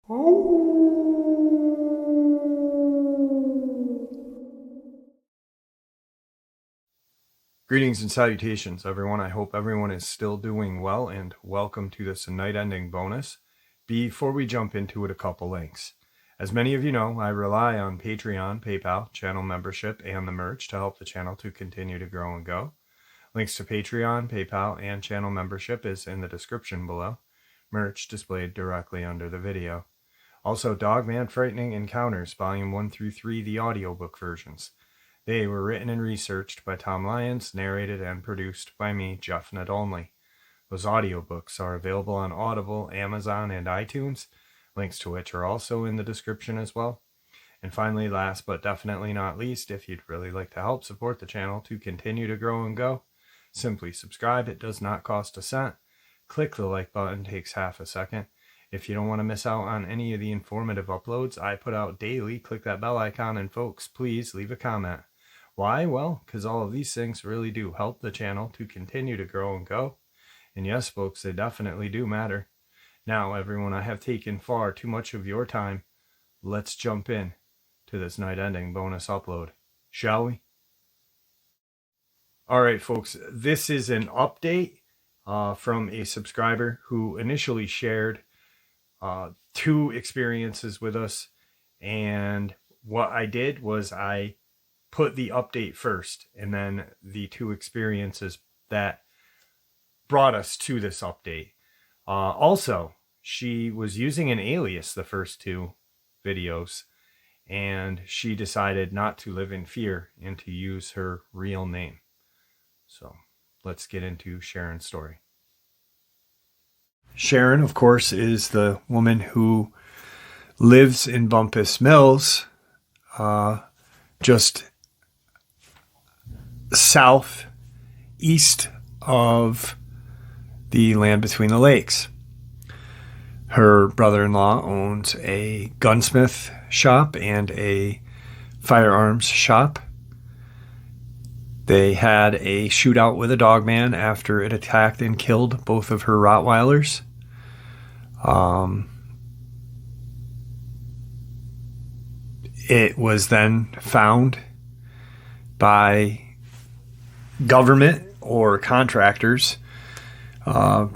Greetings and salutations, everyone. I hope everyone is still doing well, and welcome to this night ending bonus. Before we jump into it, a couple links. As many of you know, I rely on Patreon, PayPal, channel membership, and the merch to help the channel to continue to grow and go. Links to Patreon, PayPal, and channel membership is in the description below. Merch displayed directly under the video. Also, Dogman Frightening Encounters, Volume 1 through 3, the audiobook versions. They were written and researched by Tom Lyons, narrated and produced by me, Jeff Nadolny. Those audiobooks are available on Audible, Amazon, and iTunes, links to which are also in the description as well. And finally, last but definitely not least, if you'd really like to help support the channel to continue to grow and go, simply subscribe. It does not cost a cent. Click the like button, takes half a second. If you don't want to miss out on any of the informative uploads I put out daily, click that bell icon, and folks, please leave a comment. Why? Well, because all of these things really do help the channel to continue to grow and go. And yes, folks, they definitely do matter. Now, everyone, I have taken far too much of your time. Let's jump in to this night-ending bonus upload, shall we? All right, folks, this is an update from a subscriber who initially shared 2 experiences with us. And what I did was I put the update first, and then the 2 experiences that brought us to this update. Also, she was using an alias the first 2 videos, and she decided not to live in fear and to use her real name. So let's get into Sharon's story. Sharon, of course, is the woman who lives in Bumpus Mills, just southeast of the Land Between the Lakes. Her brother-in-law owns a gunsmith shop and a firearms shop. They had a shootout with a Dogman after it attacked and killed both of her Rottweilers. It was then found by government or contractors.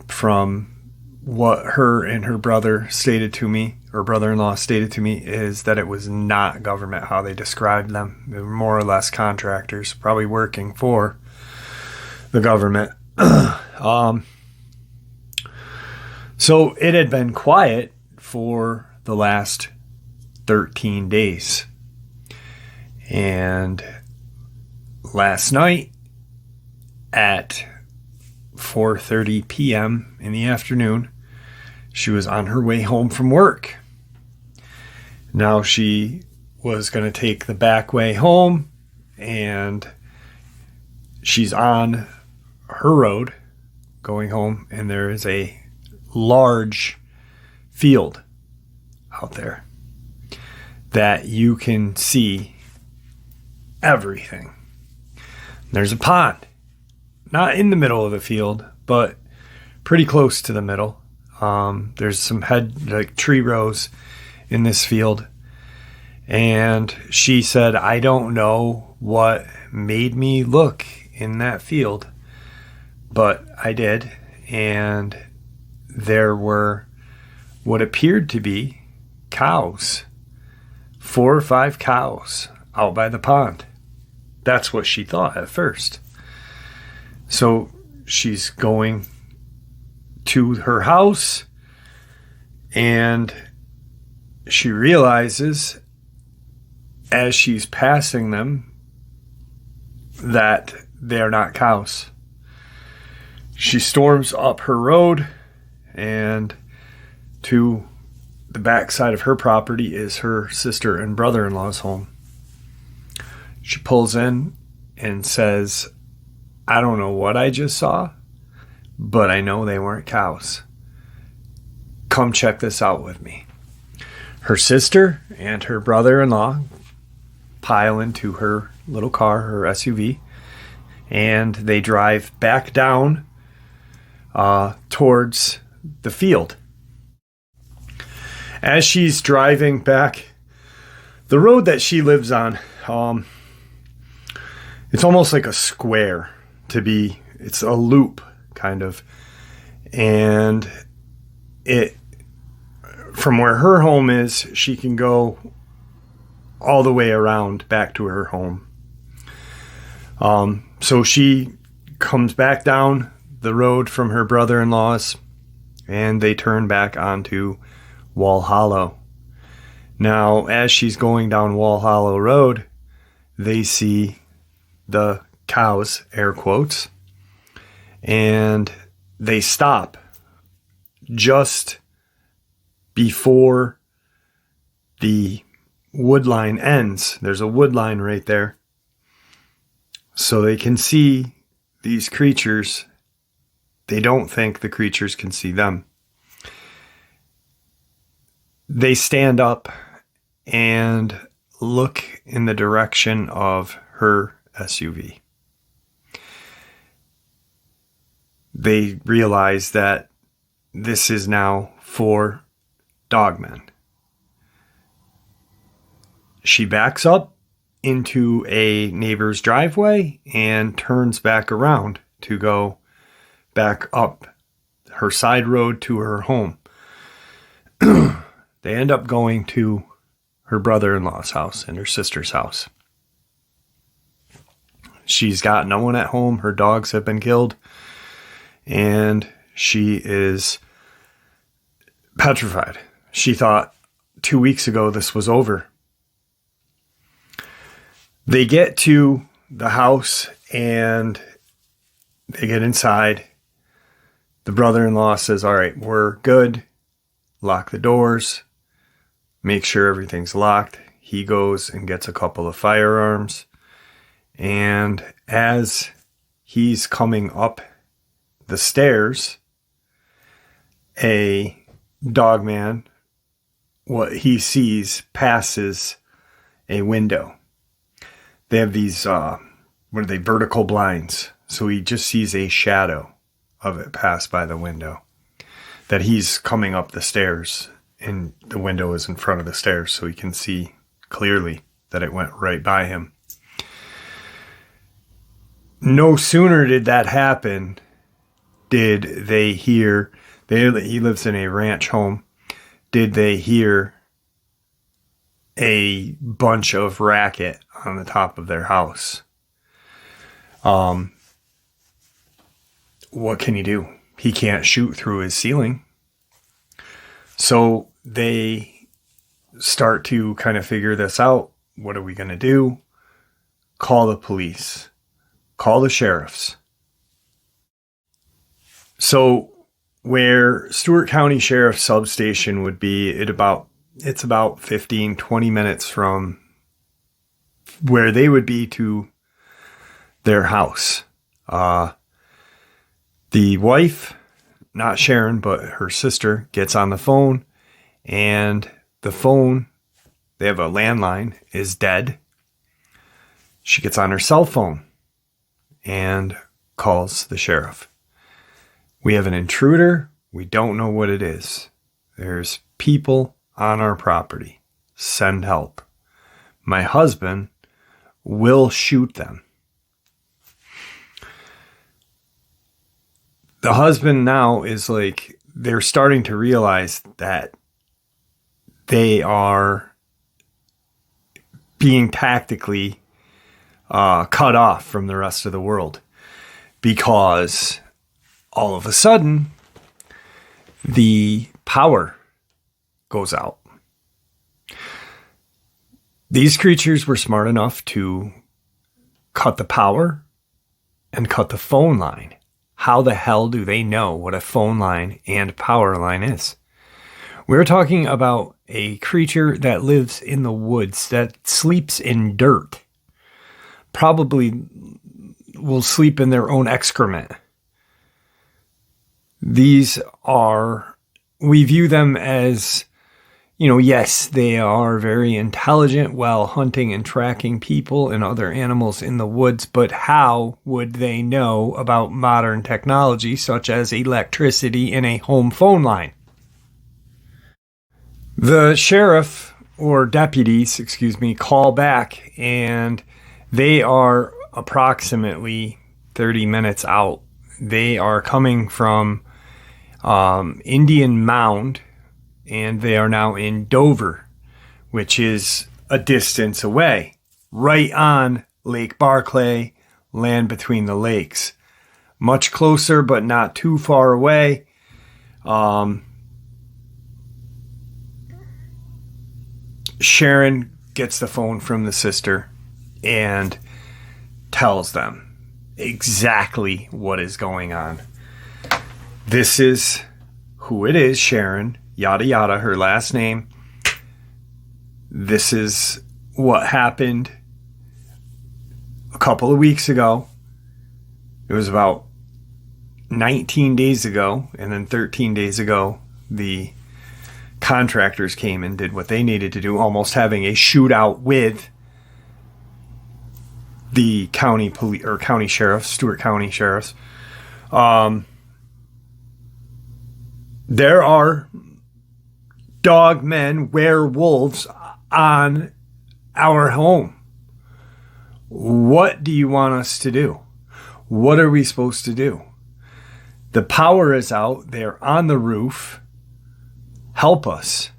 From what her and her brother stated to me, or brother-in-law stated to me, is that it was not government how they described them. They were more or less contractors, probably working for the government. So it had been quiet for the last 13 days. And last night at 4:30 p.m. in the afternoon, she was on her way home from work. Now she was going to take the back way home, and she's on her road going home, and there is a large field out there that you can see everything. There's a pond. Not in the middle of the field, but pretty close to the middle. There's some tree rows in this field. And she said, I don't know what made me look in that field, but I did. And there were what appeared to be cows, 4 or 5 cows out by the pond. That's what she thought at first. So she's going to her house, and she realizes as she's passing them that they're not cows. She storms up her road, and to the back side of her property is her sister and brother-in-law's home. She pulls in and says, I don't know what I just saw, but I know they weren't cows. Come check this out with me. Her sister and her brother-in-law pile into her little car, her SUV, and they drive back down towards the field. As she's driving back, the road that she lives on, it's almost like a square it's a loop kind of. And from where her home is, she can go all the way around back to her home. So she comes back down the road from her brother-in-law's, and they turn back onto Wall Hollow. Now, as she's going down Wall Hollow Road, they see the cows, air quotes, and they stop just before the wood line ends. There's a wood line right there. So they can see these creatures. They don't think the creatures can see them. They stand up and look in the direction of her SUV. They realize that this is now 4 Dogmen. She backs up into a neighbor's driveway and turns back around to go back up her side road to her home. They end up going to her brother-in-law's house and her sister's house. She's got no one at home. Her dogs have been killed. And she is petrified. She thought 2 weeks ago this was over. They get to the house and they get inside. The brother-in-law says, all right, we're good. Lock the doors. Make sure everything's locked. He goes and gets a couple of firearms. And as he's coming up the stairs, a Dogman, what he sees passes a window. They have these, vertical blinds. So he just sees a shadow of it pass by the window. That he's coming up the stairs, and the window is in front of the stairs, so he can see clearly that it went right by him. No sooner did that happen, did they hear, he lives in a ranch home, did they hear a bunch of racket on the top of their house. What can he do? He can't shoot through his ceiling. So they start to kind of figure this out. What are we going to do? Call the police. Call the sheriffs. So where Stewart County Sheriff's Substation would be, it's about 15, 20 minutes from where they would be to their house. The wife, not Sharon, but her sister, gets on the phone, and the phone, they have a landline, is dead. She gets on her cell phone and calls the sheriff. We have an intruder. We don't know what it is. There's people on our property. Send help. My husband will shoot them. The husband now is like, they're starting to realize that they are being tactically cut off from the rest of the world, because all of a sudden the power goes out. These creatures were smart enough to cut the power and cut the phone line. How the hell do they know what a phone line and power line is? We're talking about a creature that lives in the woods, that sleeps in dirt. Probably will sleep in their own excrement. We view them as, yes, they are very intelligent while hunting and tracking people and other animals in the woods, but how would they know about modern technology such as electricity and a home phone line? The sheriff or deputies, excuse me, call back, and they are approximately 30 minutes out. They are coming from Indian Mound, and they are now in Dover, which is a distance away, right on Lake Barclay, land between the lakes. Much closer, but not too far away. Sharon gets the phone from the sister and tells them exactly what is going on. This is who it is, Sharon, yada yada, her last name. This is what happened a couple of weeks ago. It was about 19 days ago, and then 13 days ago, the contractors came and did what they needed to do, almost having a shootout with the county police or county sheriffs, Stewart County sheriffs. There are dogmen, werewolves on our home. What do you want us to do? What are we supposed to do? The power is out. They're on the roof. Help us.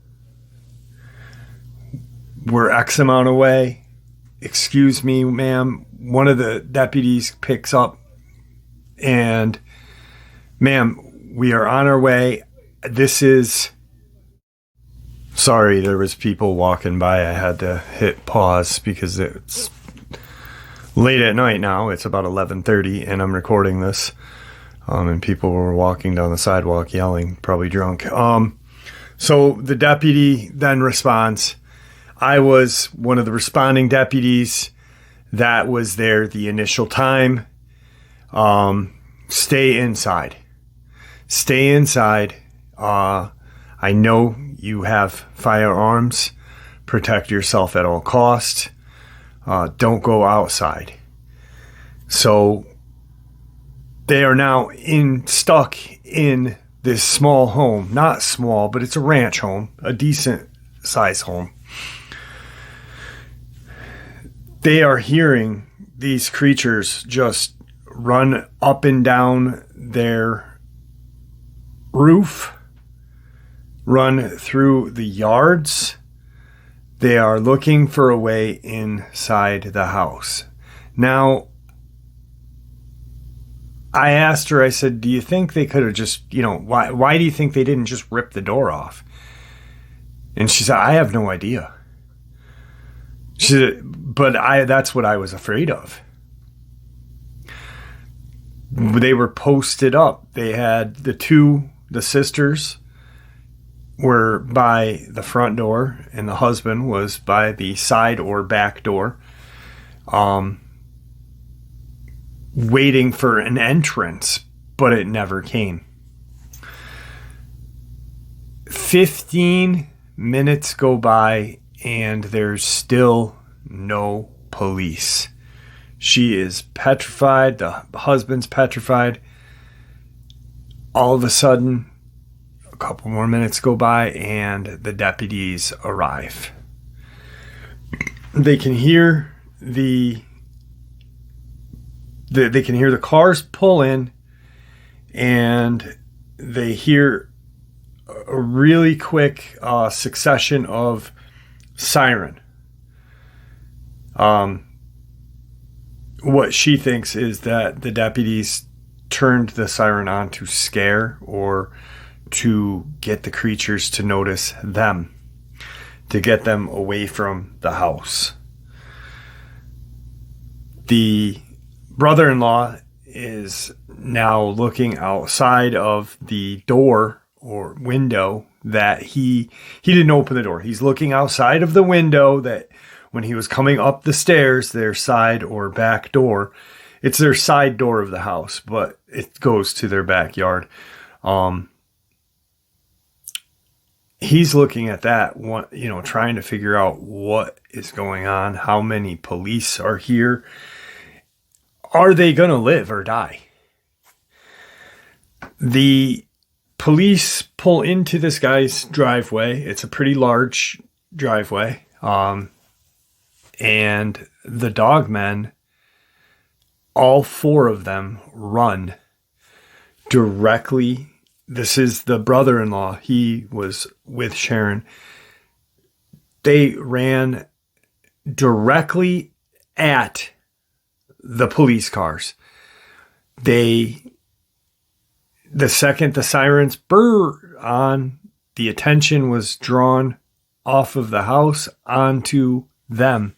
We're X amount away. Excuse me, ma'am. One of the deputies picks up and, ma'am, we are on our way. This is... Sorry, there was people walking by. I had to hit pause because it's late at night now. It's about 11:30 and I'm recording this. And people were walking down the sidewalk yelling, probably drunk. So the deputy then responds. I was one of the responding deputies that was there the initial time. Stay inside. Stay inside. I know you have firearms. Protect yourself at all costs. Don't go outside. So they are now stuck in this small home. Not small, but it's a ranch home, a decent size home. They are hearing these creatures just run up and down their roof, run through the yards. They are looking for a way inside the house. Now, I asked her, I said, do you think they could have just, why do you think they didn't just rip the door off? And she said, I have no idea. She said, but that's what I was afraid of. They were posted up. They had the sisters were by the front door and the husband was by the side or back door. Waiting for an entrance, but it never came. 15 minutes go by and there's still no police. She is petrified. The husband's petrified. All of a sudden, a couple more minutes go by and the deputies arrive. They can hear the cars pull in, and they hear a really quick succession of siren. What she thinks is that the deputies turned the siren on to scare or to get the creatures to notice them, to get them away from the house. The brother-in-law is now looking outside of the door or window that he didn't open the door. He's looking outside of the window that when he was coming up the stairs, their side or back door, it's their side door of the house, but it goes to their backyard. He's looking at that, trying to figure out what is going on, how many police are here. Are they going to live or die? The police pull into this guy's driveway. It's a pretty large driveway. And the Dogmen, all four of them run directly. This is the brother-in-law. He was with Sharon. They ran directly at the police cars. The second the sirens burr on, the attention was drawn off of the house onto them.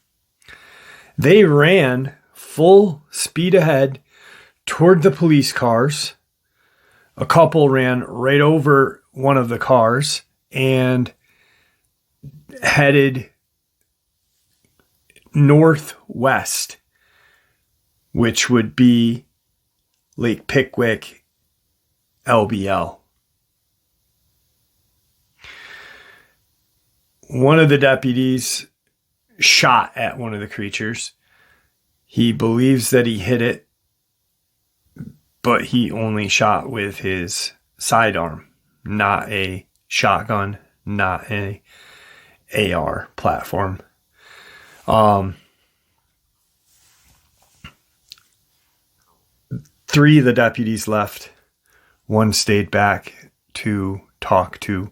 They ran full speed ahead toward the police cars. A couple ran right over one of the cars and headed northwest, which would be Lake Pickwick, L.B.L. One of the deputies shot at one of the creatures. He believes that he hit it, but he only shot with his sidearm, not a shotgun, not a AR platform. Three of the deputies left. One stayed back to talk to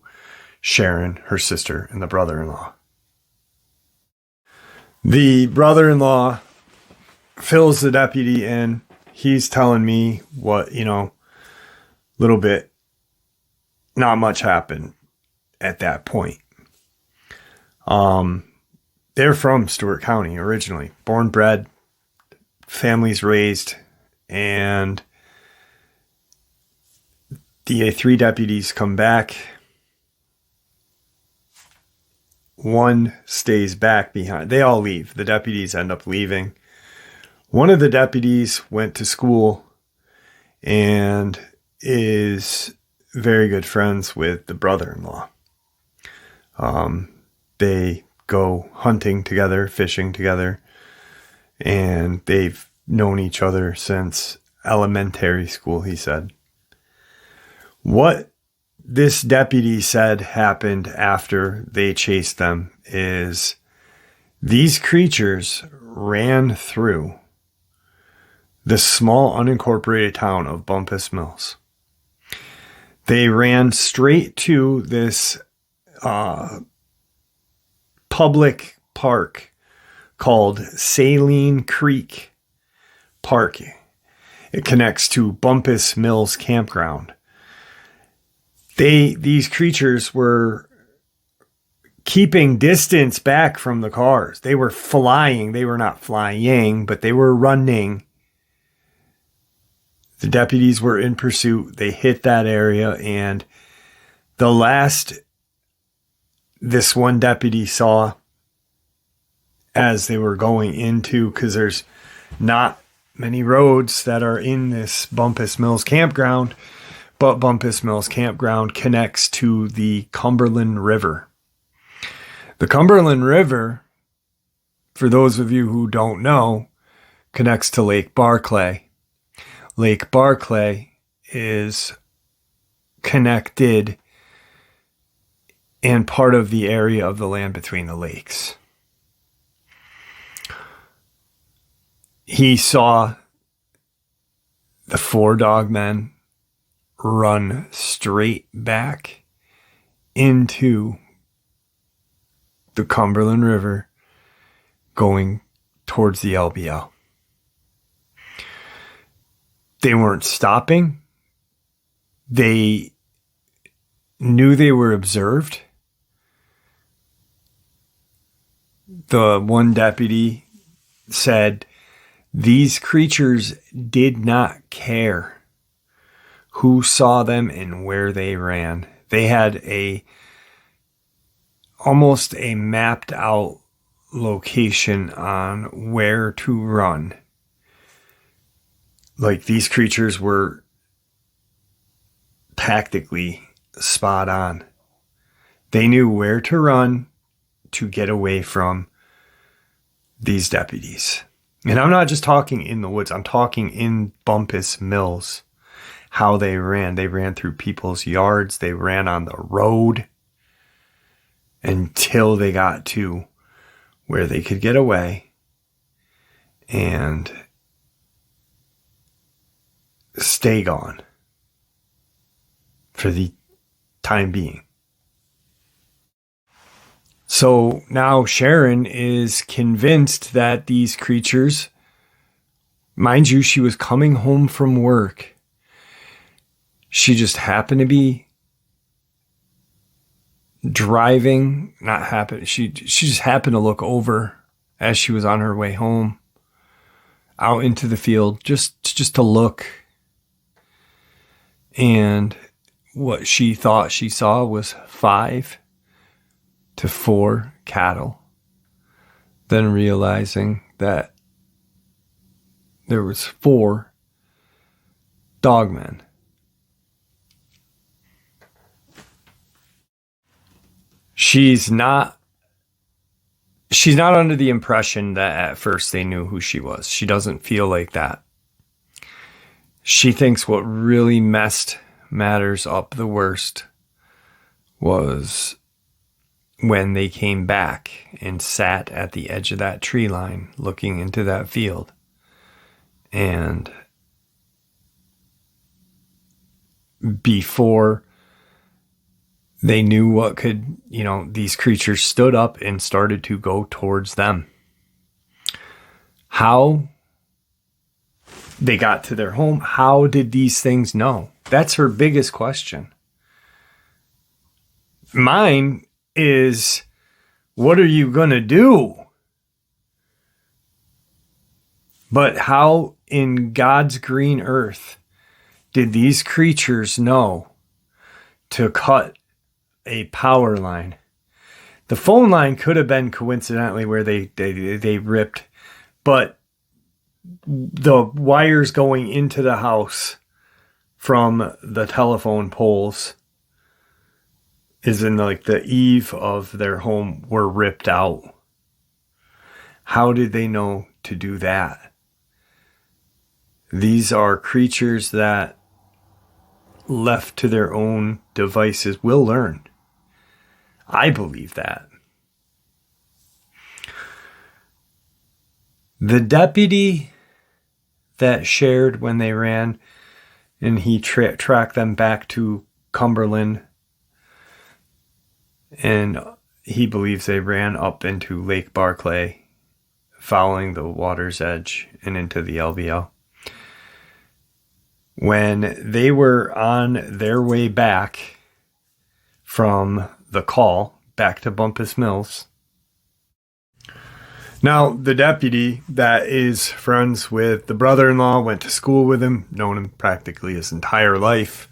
Sharon, her sister, and the brother-in-law. The brother-in-law fills the deputy in. He's telling me what, little bit, not much happened at that point. They're from Stewart County originally, born, bred, families raised, and the three deputies come back. One stays back behind. They all leave. The deputies end up leaving. One of the deputies went to school and is very good friends with the brother-in-law. They go hunting together, fishing together, and they've known each other since elementary school, he said. What this deputy said happened after they chased them is these creatures ran through the small unincorporated town of Bumpus Mills. They ran straight to this public park called Saline Creek Park. It connects to Bumpus Mills Campground. These creatures were keeping distance back from the cars. They were flying. They were not flying, but they were running. The deputies were in pursuit. They hit that area, and the last this one deputy saw as they were going into, because there's not many roads that are in this Bumpus Mills campground, but Bumpus Mills campground connects to the Cumberland River. The Cumberland River, for those of you who don't know, connects to Lake Barclay. Lake Barclay is connected and part of the area of the land between the lakes. He saw the four Dogmen run straight back into the Cumberland River going towards the L.B.L. They weren't stopping. They knew they were observed. The one deputy said these creatures did not care who saw them and where they ran. They had almost a mapped out location on where to run. Like, these creatures were tactically spot on. They knew where to run to get away from these deputies. And I'm not just talking in the woods. I'm talking in Bumpus Mills. how they ran. They ran through people's yards. They ran on the road until they got to where they could get away and stay gone for the time being. So now Sharon is convinced that these creatures, mind you, she was coming home from work. She just happened to be driving, she just happened to look over as she was on her way home out into the field just to look. And what she thought she saw was 5 to 4 cattle. Then realizing that there was 4 dogmen. She's not under the impression that at first they knew who she was. She doesn't feel like that. She thinks what really messed matters up the worst was when they came back and sat at the edge of that tree line looking into that field. And before they knew what could, these creatures stood up and started to go towards them. How they got to their home, how did these things know? That's her biggest question. Mine is, what are you going to do? But how in God's green earth did these creatures know to cut a power line? The phone line could have been coincidentally where they ripped, but the wires going into the house from the telephone poles is in like the eve of their home were ripped out. How did they know to do that? These are creatures that, left to their own devices, will learn. I believe that. The deputy that shared when they ran and he tracked them back to Cumberland, and he believes they ran up into Lake Barclay, following the water's edge and into the L.B.L. When they were on their way back from the call back to Bumpus Mills. Now, the deputy that is friends with the brother-in-law, went to school with him, known him practically his entire life,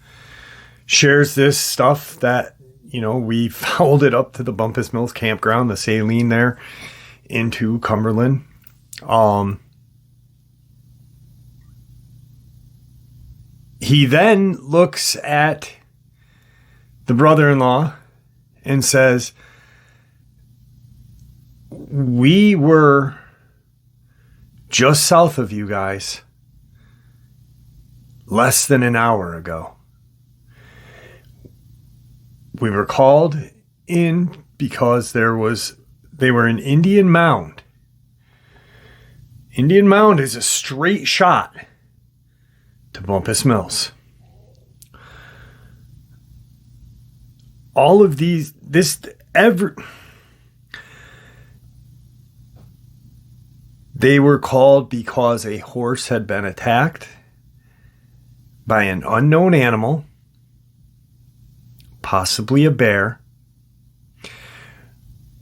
shares this stuff that, we fouled it up to the Bumpus Mills campground, the saline there, into Cumberland. He then looks at the brother-in-law and says, we were just south of you guys less than an hour ago. We were called in because they were in Indian Mound. Indian Mound is a straight shot to Bumpus Mills. All of these, they were called because a horse had been attacked by an unknown animal, possibly a bear.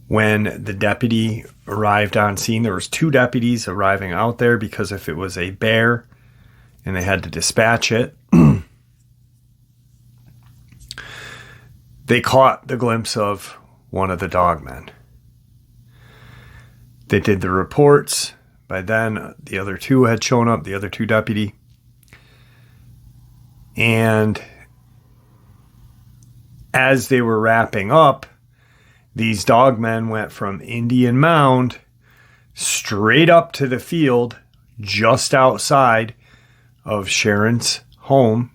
When the deputy arrived on scene, there was 2 deputies arriving out there because if it was a bear and they had to dispatch it, they caught the glimpse of one of the dogmen. They did the reports. By then, the other 2 had shown up, the other 2 deputy. And as they were wrapping up, these dogmen went from Indian Mound straight up to the field just outside of Sharon's home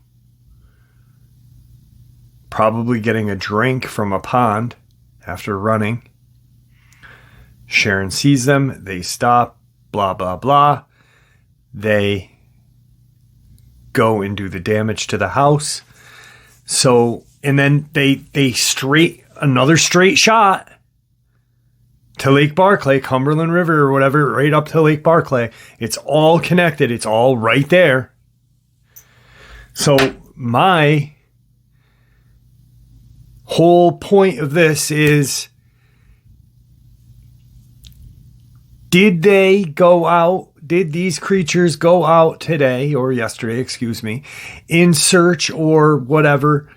probably getting a drink from a pond after running. Sharon sees them. They stop. Blah, blah, blah. They go and do the damage to the house. So, and then they another straight shot to Lake Barclay, Cumberland River or whatever, right up to Lake Barclay. It's all connected. It's all right there. So my whole point of this is, did these creatures go out today or yesterday, excuse me, in search or whatever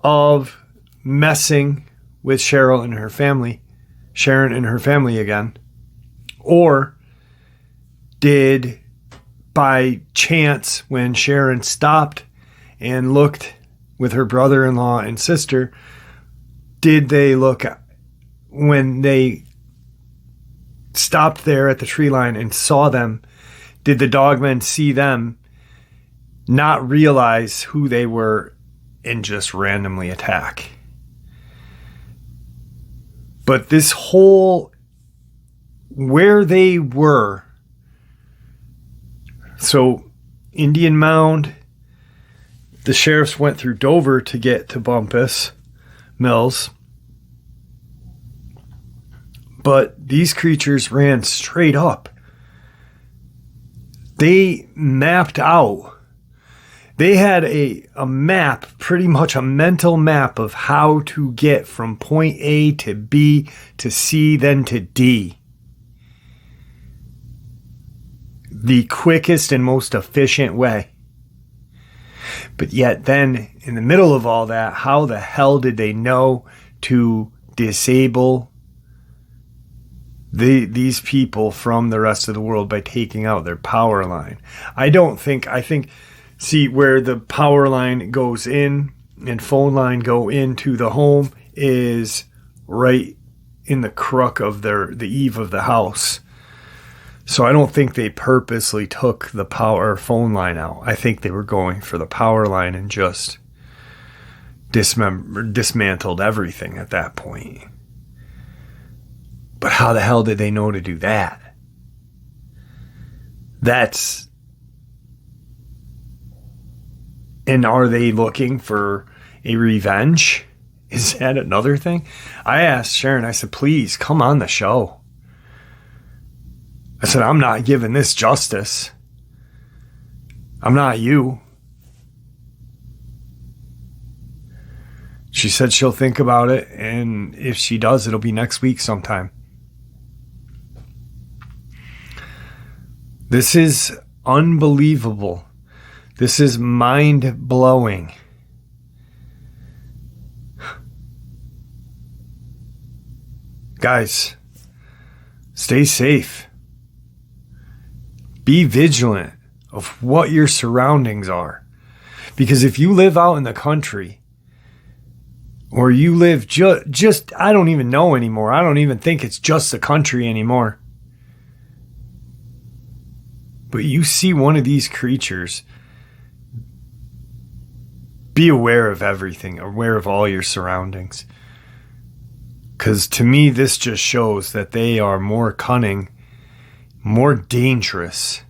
of messing with Sharon and her family again? Or did, by chance, when Sharon stopped and looked with her brother-in-law and sister, did they look, when they stopped there at the tree line and saw them, did the Dogmen see them, not realize who they were, and just randomly attack? But this whole, where they were, so Indian Mound, the sheriffs went through Dover to get to Bumpus Mills, but these creatures ran straight up. They mapped out. They had a map, pretty much a mental map of how to get from point A to B to C, then to D. The quickest and most efficient way. But yet then, in the middle of all that, how the hell did they know to disable these people from the rest of the world by taking out their power line? I think, see, where the power line goes in and phone line go into the home is right in the crook of the eave of the house. So I don't think they purposely took the power phone line out. I think they were going for the power line and just dismantled everything at that point. But how the hell did they know to do that? And are they looking for a revenge? Is that another thing? I asked Sharon, I said, please come on the show. I said, I'm not giving this justice. I'm not you. She said she'll think about it, and if she does, it'll be next week sometime. This is unbelievable. This is mind-blowing. Guys, stay safe. Be vigilant of what your surroundings are. Because if you live out in the country, or you live just, I don't even know anymore. I don't even think it's just the country anymore. But you see one of these creatures, be aware of everything, aware of all your surroundings. Because to me, this just shows that they are more cunning, more dangerous,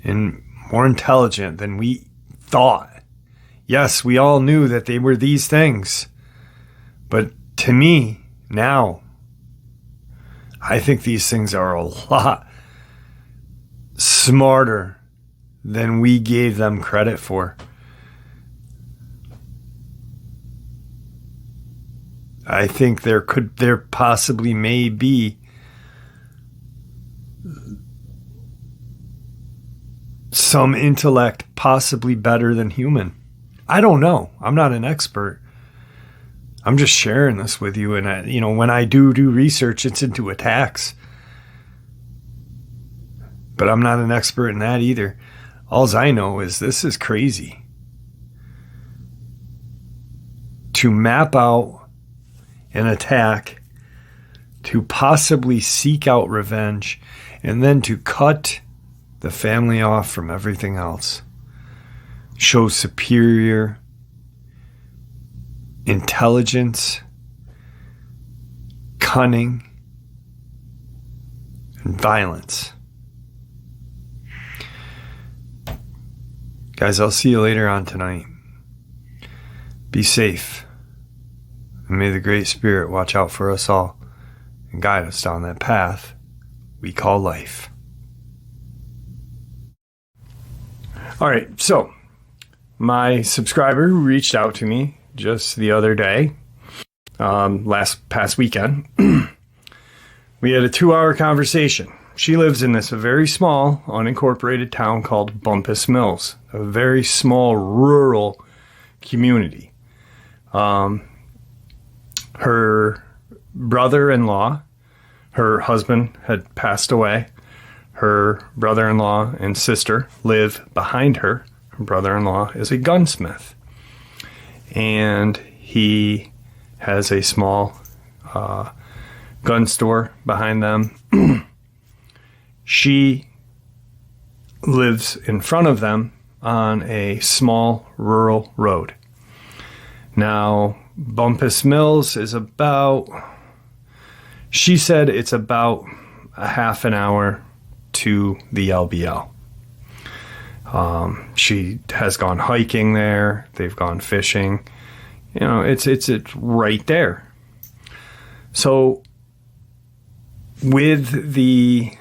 and more intelligent than we thought. Yes, we all knew that they were these things. But to me, now, I think these things are a lot smarter than we gave them credit for. I think there possibly may be some intellect possibly better than human. I don't know. I'm not an expert. I'm just sharing this with you. And when I do research, it's into attacks. But I'm not an expert in that either. All I know is this is crazy. To map out an attack, to possibly seek out revenge, and then to cut the family off from everything else shows superior intelligence, cunning, and violence. Guys, I'll see you later on tonight. Be safe. And may the Great Spirit watch out for us all and guide us down that path we call life. All right, so my subscriber who reached out to me just the other day, past weekend, we had a 2-hour conversation. She lives in this very small, unincorporated town called Bumpus Mills, a very small rural community. Her brother-in-law, her husband had passed away. Her brother-in-law and sister live behind her. Her brother-in-law is a gunsmith, and he has a small gun store behind them. She lives in front of them on a small rural road. Now, Bumpus Mills is she said it's about a half an hour to the L.B.L. She has gone hiking there. They've gone fishing. You know, it's right there. So with the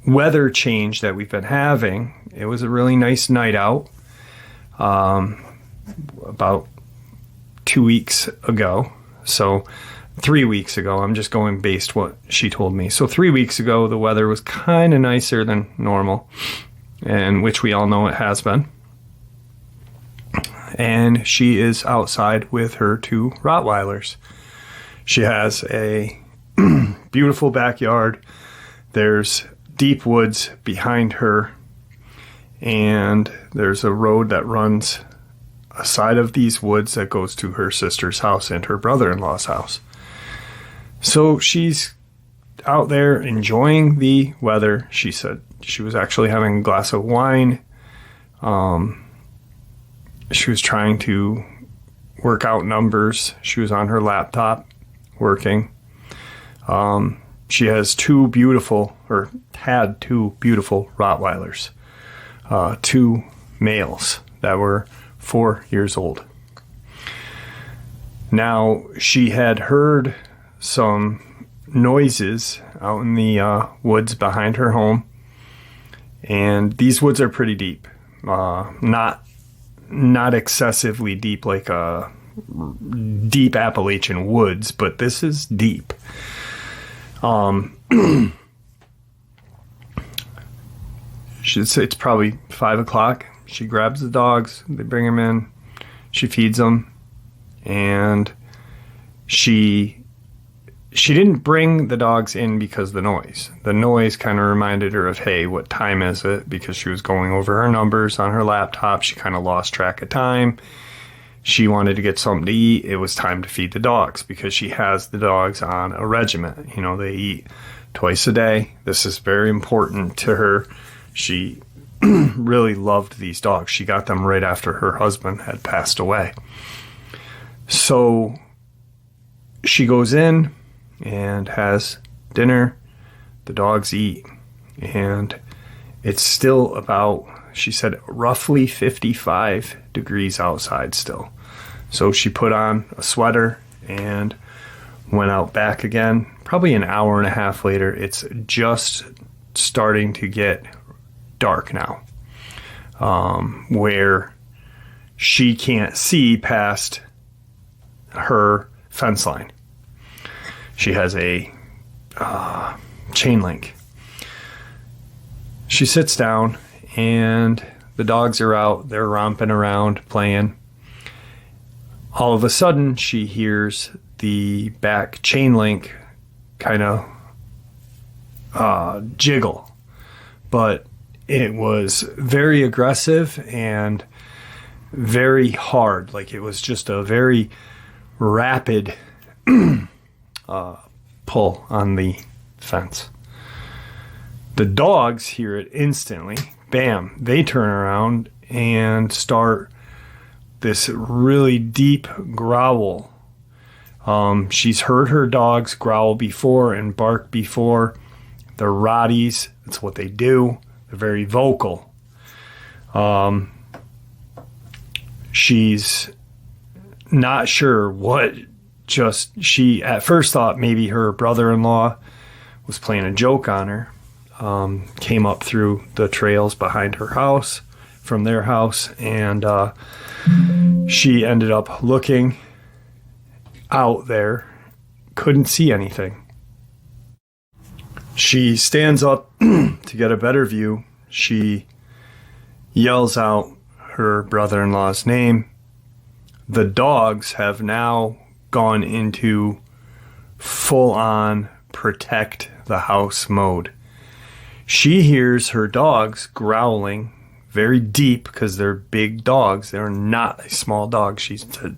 weather change that we've been having, it was a really nice night out. About 2 weeks ago. So 3 weeks ago, I'm just going based what she told me. So 3 weeks ago, the weather was kind of nicer than normal, and which we all know it has been. And she is outside with her 2 Rottweilers. She has a beautiful backyard. There's deep woods behind her, and there's a road that runs aside of these woods that goes to her sister's house and her brother-in-law's house. So she's out there enjoying the weather. She said she was actually having a glass of wine. She was trying to work out numbers. She was on her laptop working. She has had 2 beautiful Rottweilers, 2 males that were 4 years old. Now, she had heard some noises out in the woods behind her home, and these woods are pretty deep. Not excessively deep like deep Appalachian woods, but this is deep. It's probably 5 o'clock. She grabs the dogs, they bring them in, she feeds them, and she didn't bring the dogs in because of the noise. The noise kind of reminded her of, hey, what time is it? Because she was going over her numbers on her laptop. She kind of lost track of time. She wanted to get something to eat. It was time to feed the dogs because she has the dogs on a regiment. You know, they eat twice a day. This is very important to her. She really loved these dogs. She got them right after her husband had passed away. So she goes in and has dinner. The dogs eat, and it's still about, she said, roughly 55 degrees outside still. So she put on a sweater and went out back again. Probably an hour and a half later, it's just starting to get dark now, where she can't see past her fence line. She has a chain link. She sits down, and the dogs are out. They're romping around, playing. All of a sudden, she hears the back chain link kind of jiggle. But it was very aggressive and very hard. Like, it was just a very rapid pull on the fence. The dogs hear it instantly. Bam, they turn around and start this really deep growl. She's heard her dogs growl before and bark before. They're Rotties. That's what they do. They're very vocal. She's not sure what she at first thought maybe her brother-in-law was playing a joke on her. Came up through the trails behind her house, from their house, and she ended up looking out there, couldn't see anything. She stands up to get a better view. She yells out her brother-in-law's name. The dogs have now gone into full-on protect the house mode. She hears her dogs growling very deep because they're big dogs. They're not a small dog.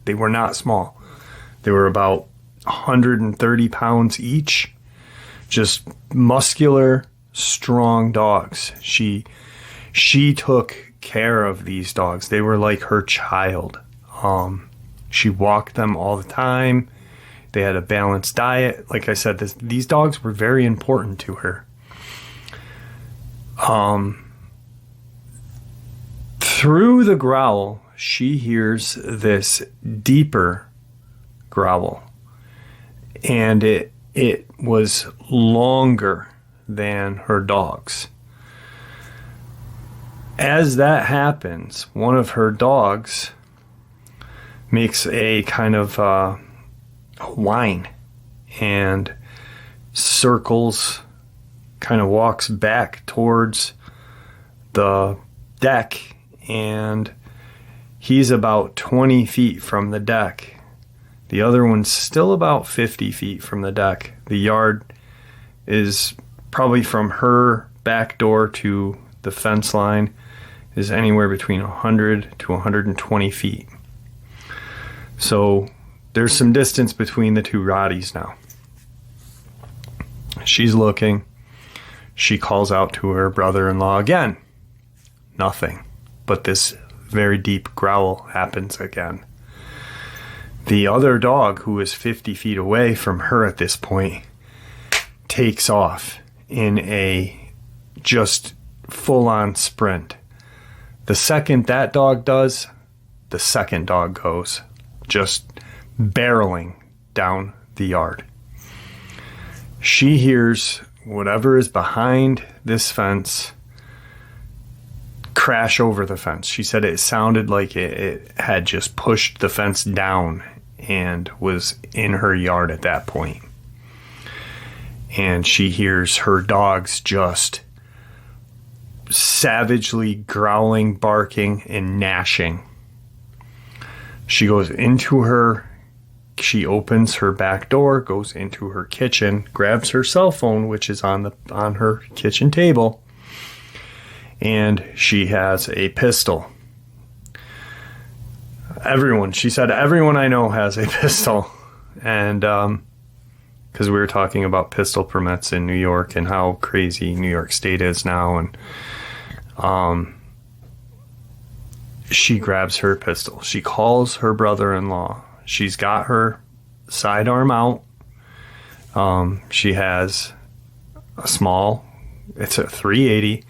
They were not small. They were about 130 pounds each. Just muscular, strong dogs. She took care of these dogs. They were like her child. She walked them all the time. They had a balanced diet. Like I said, these dogs were very important to her. Through the growl, she hears this deeper growl, and it was longer than her dogs. As that happens, one of her dogs makes a kind of whine and circles, kind of walks back towards the deck, and he's about 20 feet from the deck. The other one's still about 50 feet from the deck. The yard is probably from her back door to the fence line is anywhere between 100 to 120 feet. So there's some distance between the two Rotties now. She's looking. She calls out to her brother-in-law again. Nothing. But this very deep growl happens again. The other dog, who is 50 feet away from her at this point, takes off in a just full-on sprint. The second that dog does, the second dog goes, just barreling down the yard. She hears whatever is behind this fence crash over the fence. She said it sounded like it had just pushed the fence down and was in her yard at that point. And she hears her dogs just savagely growling, barking, and gnashing. She goes she opens her back door, goes into her kitchen, grabs her cell phone, which is on her kitchen table, and she has a pistol. She said everyone I know has a pistol. And because we were talking about pistol permits in New York and how crazy New York State is now, and she grabs her pistol. She calls her brother-in-law. She's got her sidearm out. She has it's a .380,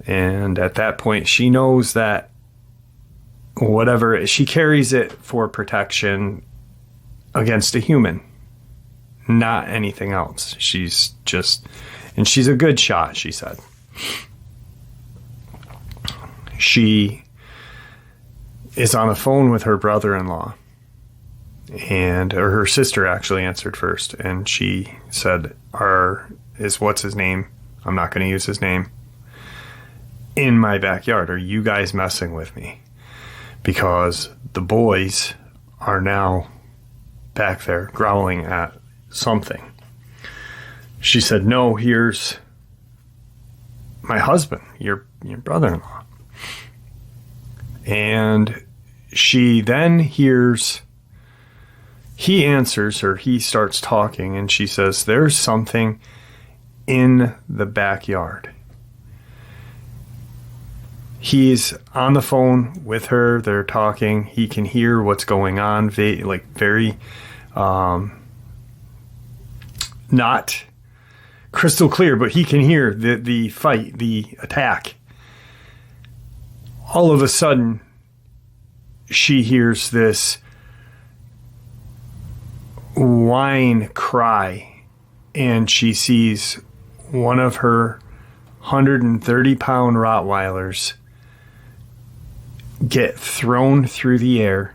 and at that point she knows that she carries it for protection against a human, not anything else. She's a good shot, she said. She is on the phone with her brother-in-law, and her sister actually answered first, and she said, what's his name? I'm not going to use his name. In my backyard. Are you guys messing with me? Because the boys are now back there growling at something. She said, no, here's my husband, your brother-in-law. And she then hears, he answers her, he starts talking, and she says, there's something in the backyard. He's on the phone with her. They're talking. He can hear what's going on, very not crystal clear, but he can hear the fight, the attack. All of a sudden, she hears this whine cry, and she sees one of her 130-pound Rottweilers get thrown through the air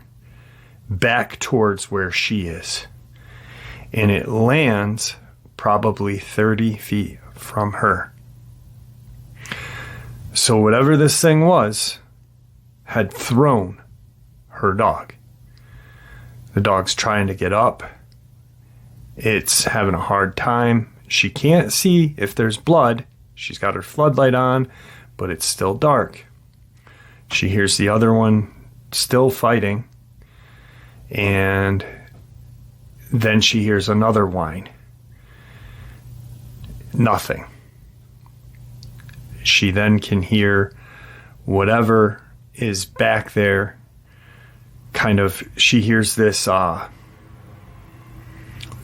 back towards where she is. And it lands probably 30 feet from her. So whatever this thing was had thrown her dog. The dog's trying to get up. It's having a hard time. She can't see if there's blood. She's got her floodlight on, but it's still dark. She hears the other one still fighting, and then she hears another whine. Nothing. She then can hear whatever is back there. She hears this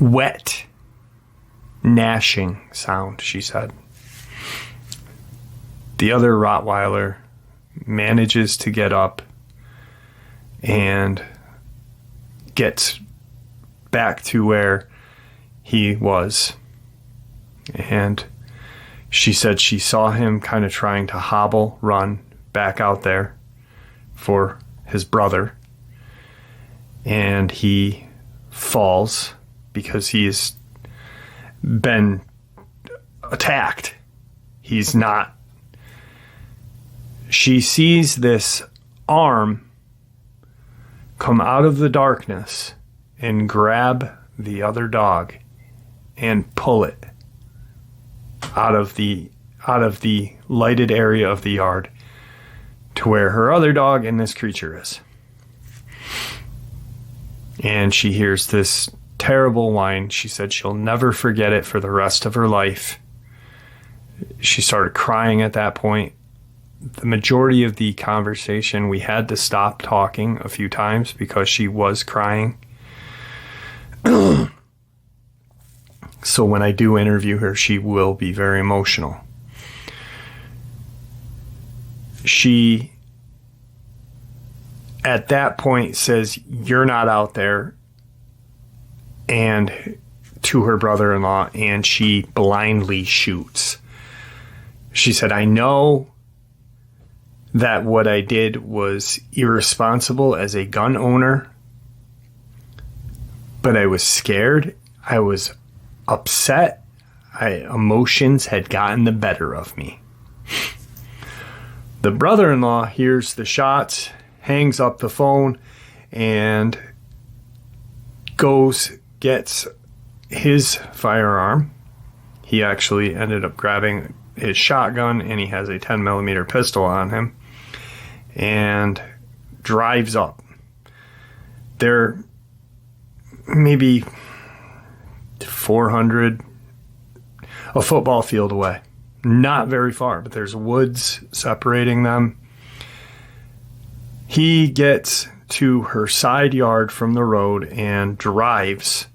wet gnashing sound, she said. The other Rottweiler manages to get up and gets back to where he was. And she said she saw him kind of trying to run back out there for his brother. And he falls because he's been attacked. She sees this arm come out of the darkness and grab the other dog and pull it out of the lighted area of the yard to where her other dog and this creature is. And she hears this terrible whine. She said she'll never forget it for the rest of her life. She started crying at that point. The majority of the conversation, we had to stop talking a few times because she was crying. So when I do interview her, she will be very emotional. She, at that point, says, "You're not out there," and to her brother-in-law, and she blindly shoots. She said, "I know that what I did was irresponsible as a gun owner, but I was scared. I was upset. Emotions had gotten the better of me." The brother-in-law hears the shots, hangs up the phone, and gets his firearm. He actually ended up grabbing his shotgun, and he has a 10mm pistol on him, and drives up. They're maybe 400, a football field away. Not very far, but there's woods separating them. He gets to her side yard from the road and drives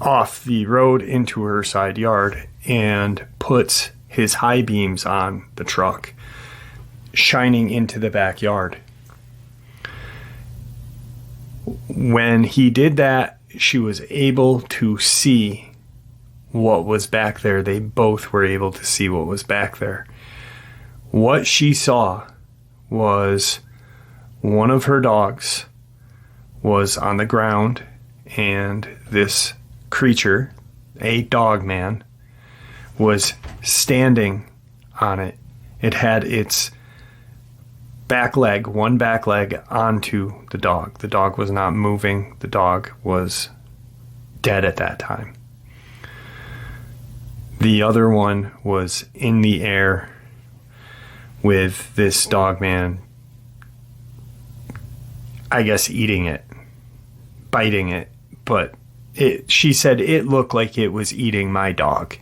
off the road into her side yard and puts his high beams on the truck, shining into the backyard. When he did that, she was able to see what was back there. They both were able to see what was back there. What she saw was one of her dogs was on the ground, and this creature, a Dogman, was standing on it. It had its one back leg onto the dog. The dog was not moving. The dog was dead at that time. The other one was in the air with this Dogman, I guess, eating it, biting it, but she said it looked like it was eating my dog.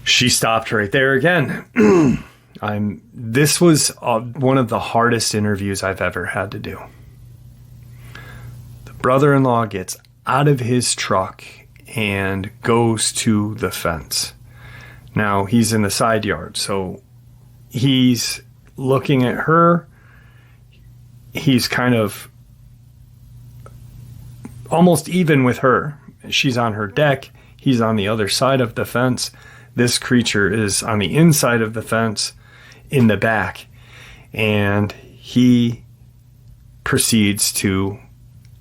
She stopped right there again. This was one of the hardest interviews I've ever had to do. The brother-in-law gets out of his truck and goes to the fence. Now, he's in the side yard, so he's looking at her. He's kind of almost even with her. She's on her deck. He's on the other side of the fence. This creature is on the inside of the fence in the back. And he proceeds to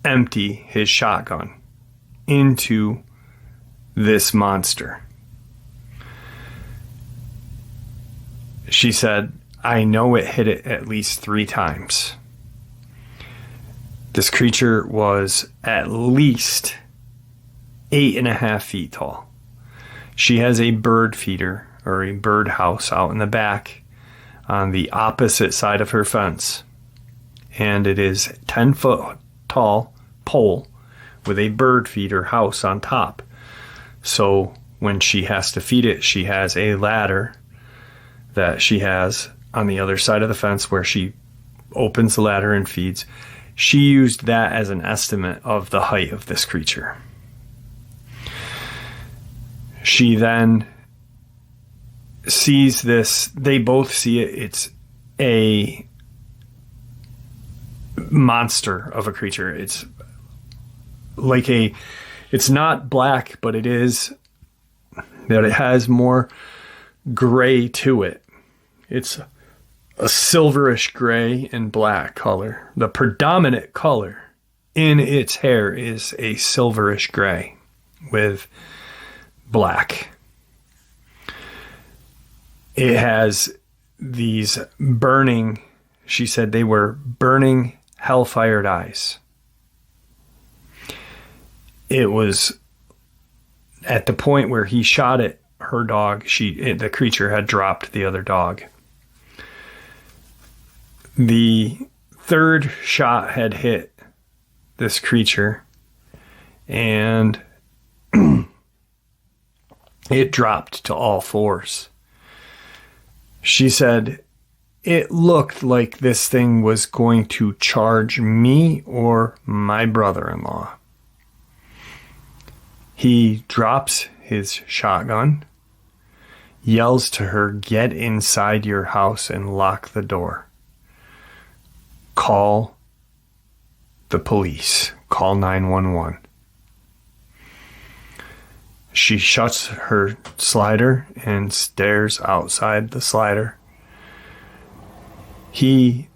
empty his shotgun into this monster. She said, I know it hit it at least 3 times. This creature was at least 8.5 feet tall. She has a bird feeder or a bird house out in the back on the opposite side of her fence. And it is 10-foot tall pole with a bird feeder house on top. So when she has to feed it, she has a ladder that she has on the other side of the fence where she opens the ladder and feeds. She used that as an estimate of the height of this creature. She then sees this. They both see it. It's a monster of a creature. It's like it's not black, but it is that it has more gray to it. It's a silverish gray and black color. The predominant color in its hair is a silverish gray with black. It has these burning, she said they were burning hellfired eyes. It was at the point where he shot it, her dog, the creature had dropped the other dog. The third shot had hit this creature and it dropped to all fours. She said it looked like this thing was going to charge me or my brother-in-law. He drops his shotgun, yells to her, "Get inside your house and lock the door. Call the police. Call 911. She shuts her slider and stares outside the slider. He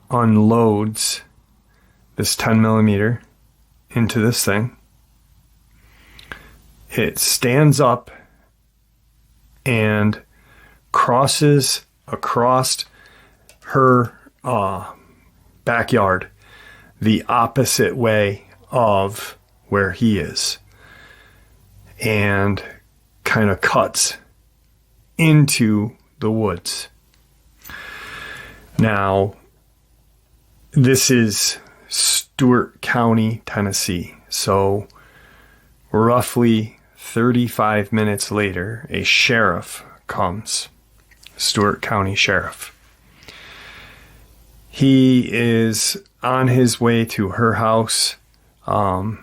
unloads this 10mm into this thing. It stands up and crosses across her backyard the opposite way of where he is, and kind of cuts into the woods. Now, this is Stewart County, Tennessee. So roughly 35 minutes later, a sheriff comes, Stewart County Sheriff. He is on his way to her house. The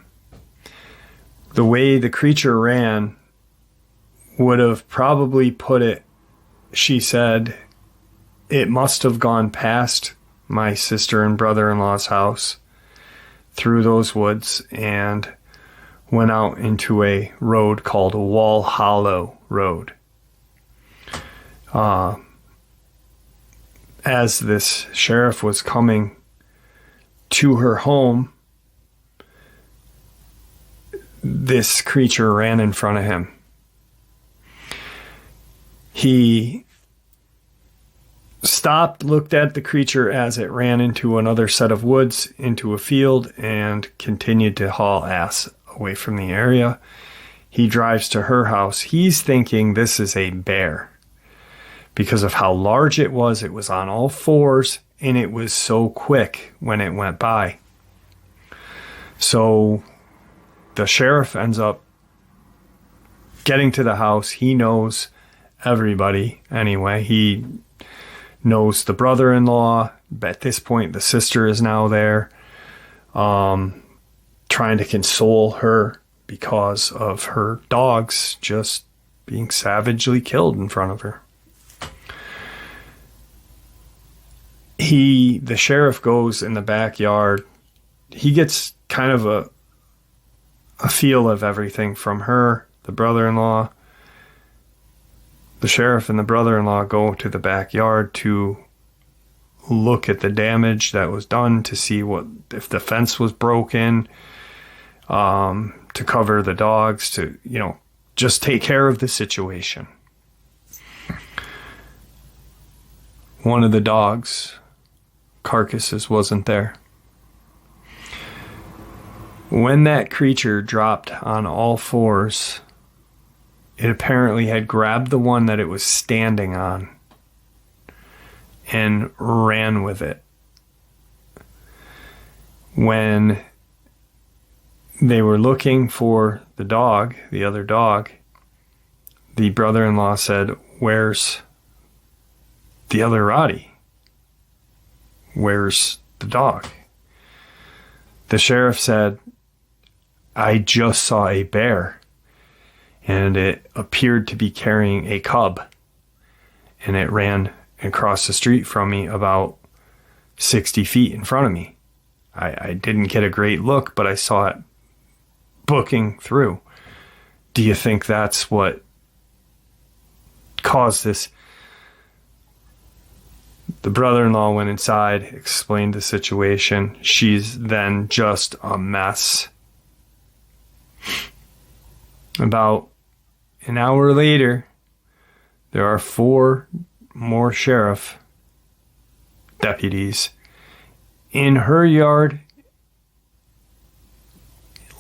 way the creature ran would have probably put it, she said, it must have gone past my sister and brother-in-law's house through those woods and went out into a road called Wall Hollow Road. As this sheriff was coming to her home, this creature ran in front of him. He stopped, looked at the creature as it ran into another set of woods, into a field, and continued to haul ass away from the area. He drives to her house. He's thinking this is a bear because of how large it was. It was on all fours, and it was so quick when it went by. So the sheriff ends up getting to the house. He knows everybody anyway. He knows the brother-in-law. At this point, the sister is now there, trying to console her because of her dogs just being savagely killed in front of her. The sheriff goes in the backyard. He gets kind of a feel of everything from her, the brother-in-law. The sheriff and the brother-in-law go to the backyard to look at the damage that was done, to see if the fence was broken, to cover the dogs, to, just take care of the situation. One of the dogs' carcasses wasn't there. When that creature dropped on all fours, it apparently had grabbed the one that it was standing on and ran with it. When they were looking for the dog, the other dog, the brother-in-law said, "Where's the other Roddy? Where's the dog?" The sheriff said, "I just saw a bear, and it appeared to be carrying a cub, and it ran across the street from me about 60 feet in front of me. I didn't get a great look, but I saw it booking through. Do you think that's what caused this?" The brother-in-law went inside, explained the situation. She's then just a mess. About an hour later, there are 4 more sheriff deputies in her yard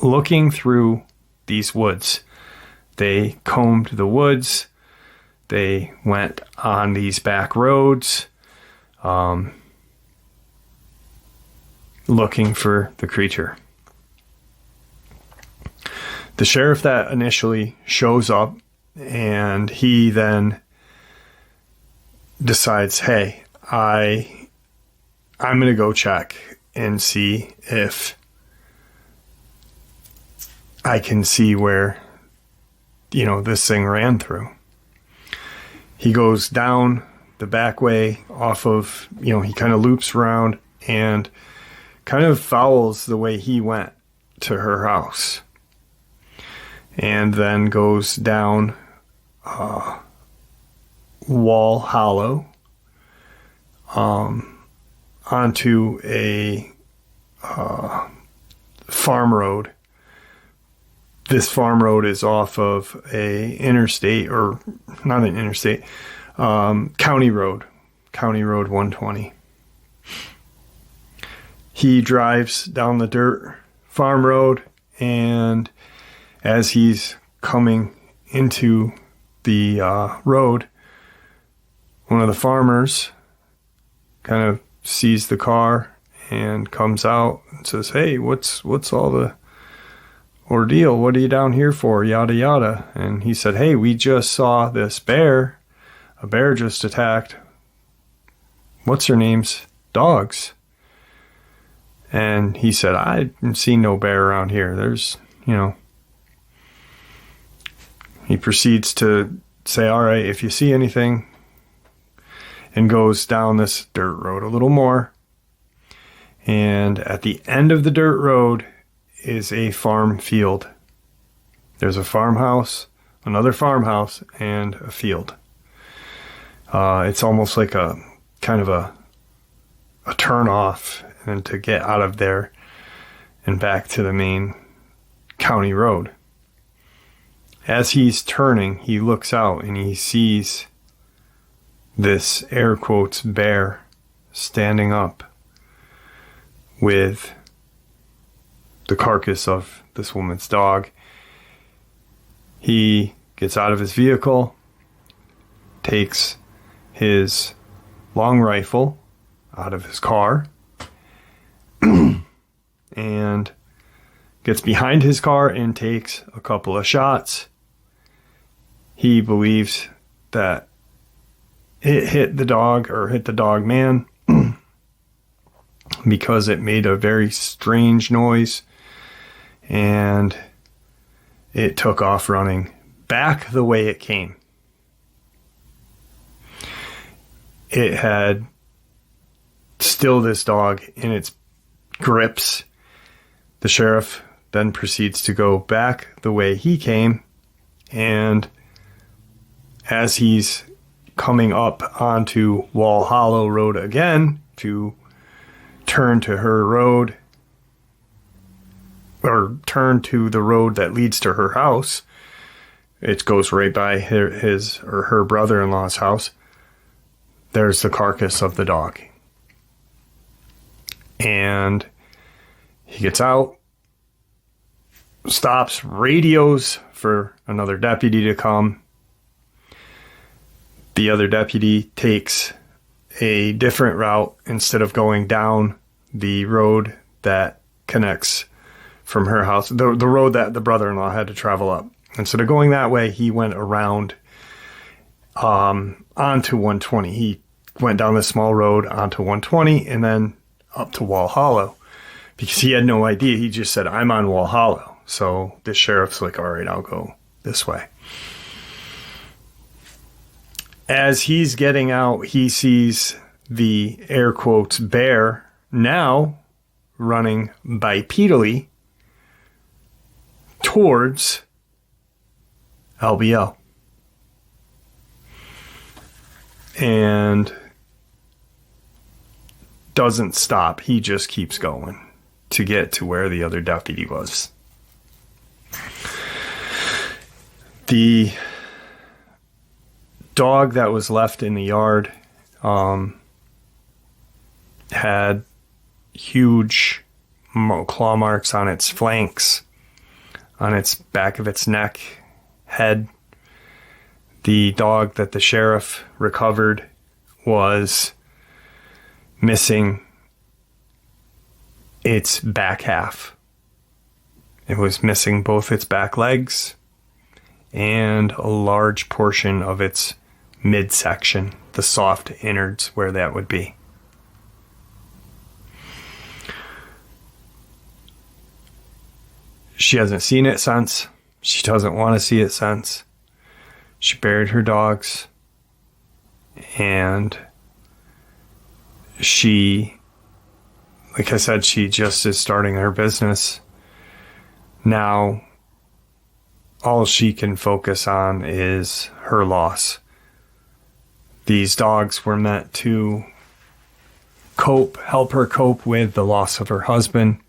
looking through these woods. They combed the woods. They went on these back roads, looking for the creature. The sheriff that initially shows up, and he then decides, hey, I'm going to go check and see if I can see where, this thing ran through. He goes down the back way off of, he kind of loops around and kind of follows the way he went to her house. And then goes down Wall Hollow onto a farm road. This farm road is off of a interstate, or not an interstate, county road 120. He drives down the dirt farm road, and as he's coming into the road, one of the farmers kind of sees the car and comes out and says, "Hey, what's all the ordeal? What are you down here for? Yada yada." And he said, "Hey, we just saw this bear. A bear just attacked what's her name's dogs." And he said, "I didn't see no bear around here. There's, He proceeds to say, "All right, if you see anything," and goes down this dirt road a little more. And at the end of the dirt road is a farm field. There's a farmhouse, another farmhouse, and a field. It's almost like a kind of a turn off, and to get out of there and back to the main county road. As he's turning, he looks out and he sees this air quotes bear standing up with the carcass of this woman's dog. He gets out of his vehicle, takes his long rifle out of his car, and gets behind his car and takes a couple of shots. He believes that it hit the dog, or hit the dog man, because it made a very strange noise, and it took off running back the way it came. It had still this dog in its grips. The sheriff then proceeds to go back the way he came, and as he's coming up onto Wall Hollow Road again to turn to her road, or turn to the road that leads to her house, it goes right by his or her brother-in-law's house. There's the carcass of the dog. And he gets out, stops, radios for another deputy to come. The other deputy takes a different route. Instead of going down the road that connects from her house, the road that the brother-in-law had to travel up. Instead of going that way, he went around onto 120. He went down this small road onto 120 and then up to Wall Hollow, because he had no idea. He just said, I'm on Wall Hollow. So the sheriff's like, all right, I'll go this way. As he's getting out, he sees the air quotes bear now running bipedally towards L.B.L. And doesn't stop. He just keeps going to get to where the other deputy was. The dog that was left in the yard had huge claw marks on its flanks, on its back of its neck, head. The dog that the sheriff recovered was missing its back half. It was missing both its back legs and a large portion of its midsection, the soft innards where that would be. She hasn't seen it since. She doesn't want to see it since. She buried her dogs, and she, like I said, she just is starting her business. Now, all she can focus on is her loss. These dogs were meant to help her cope with the loss of her husband.